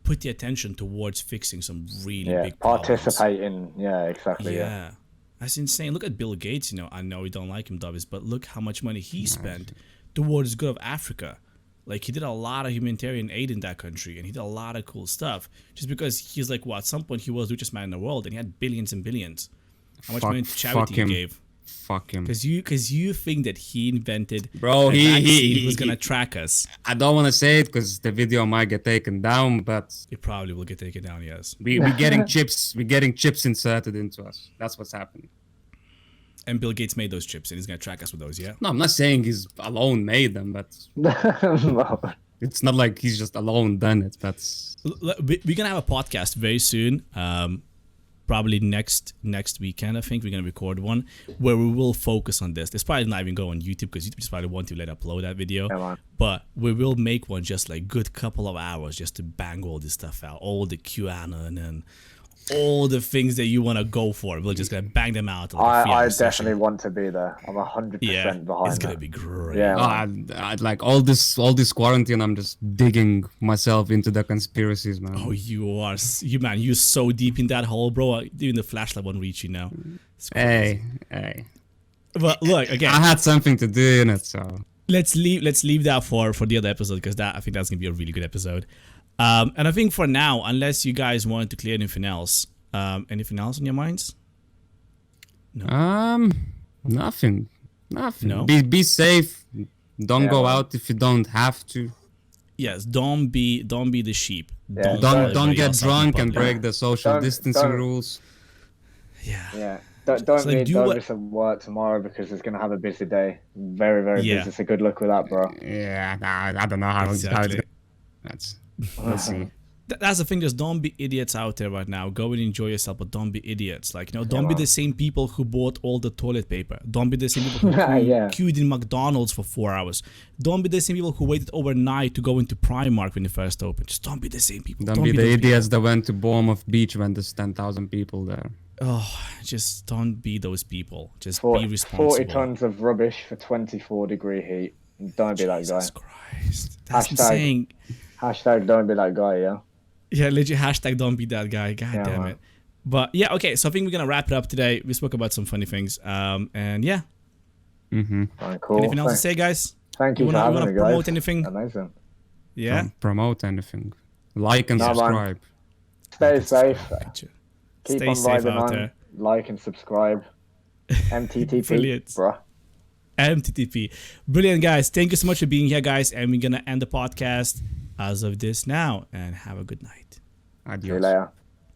put the attention towards fixing some really Yeah, big problems. participate in. Yeah, exactly. Yeah. Yeah. That's insane. Look at Bill Gates, I know we don't like him, Davis, but look how much money he spent towards the good of Africa. Like, he did a lot of humanitarian aid in that country, and he did a lot of cool stuff. Just because he's like, at some point he was the richest man in the world, and he had billions and billions. How much money to charity he him. gave? Fuck him. Because you think that he invented Bro, a he- vaccine who's he- gonna track us. I don't want to say it because the video might get taken down, but It probably will get taken down, yes. we're getting chips. We're getting chips inserted into us. That's what's happening. And Bill Gates made those chips, and he's gonna track us with those, yeah? No, I'm not saying he's alone made them, but No. it's not like he's just alone done it. But We're gonna have a podcast very soon. Probably next weekend. I think we're gonna record one where we will focus on this. It's probably not even go on YouTube because YouTube just probably won't let upload that video. Yeah, man. But we will make one just like good couple of hours just to bang all this stuff out, all the QAnon and all the things that you want to go for. We're just gonna bang them out. Like a I 3-hour definitely session. want to be there. I'm 100% Yeah, behind it's gonna that. be great. Yeah. I like all this quarantine. I'm just digging myself into the conspiracies, man. Oh, you're so deep in that hole, bro. Even the flashlight won't reach you now. It's crazy. Hey. But look again. I had something to do in it, so Let's leave that for the other episode because I think that's gonna be a really good episode. And I think for now, unless you guys wanted to clear anything else on your minds? nothing. No? Be safe. Don't Yeah, go man. out if you don't have to. Yes, don't be the sheep. Yeah, Don't get yourself in drunk and public. break the social distancing rules. Yeah. Yeah. Don't like, meet do what- Dovis at work tomorrow because he's gonna have a busy day. Very, very Yeah. busy. So good luck with that, bro. Yeah, nah, I don't know how it's Exactly. going. Let's see. That's the thing. Just don't be idiots out there right now. Go and enjoy yourself, but don't be idiots. Like, don't be man. the same people who bought all the toilet paper. Don't be the same people who Yeah. queued in McDonald's for 4 hours. Don't be the same people who waited overnight to go into Primark when it first opened. Just don't be the same people. Don't be the those idiots that went to Bournemouth Beach when there's 10,000 people there. Oh, just don't be those people. Just For be responsible. 40 tons of rubbish for 24-degree heat. Don't be that guy. Jesus Christ. That's Hashtag- insane. Hashtag don't be that guy, yeah? Yeah, legit hashtag don't be that guy. God Yeah, damn man. it. But yeah, okay. So I think we're going to wrap it up today. We spoke about some funny things. And yeah. Alright, cool. Anything else to say, guys? Thank you for wanna having me, guys. promote anything? Amazing. Yeah. Don't promote anything. Like and Nah, man. subscribe. Stay safe. Keep Stay on safe riding out on. there. Like and subscribe. MTTP, Brilliant. bruh. MTTP. Brilliant, guys. Thank you so much for being here, guys. And we're going to end the podcast as of this now. And have a good night. See you Adios. later.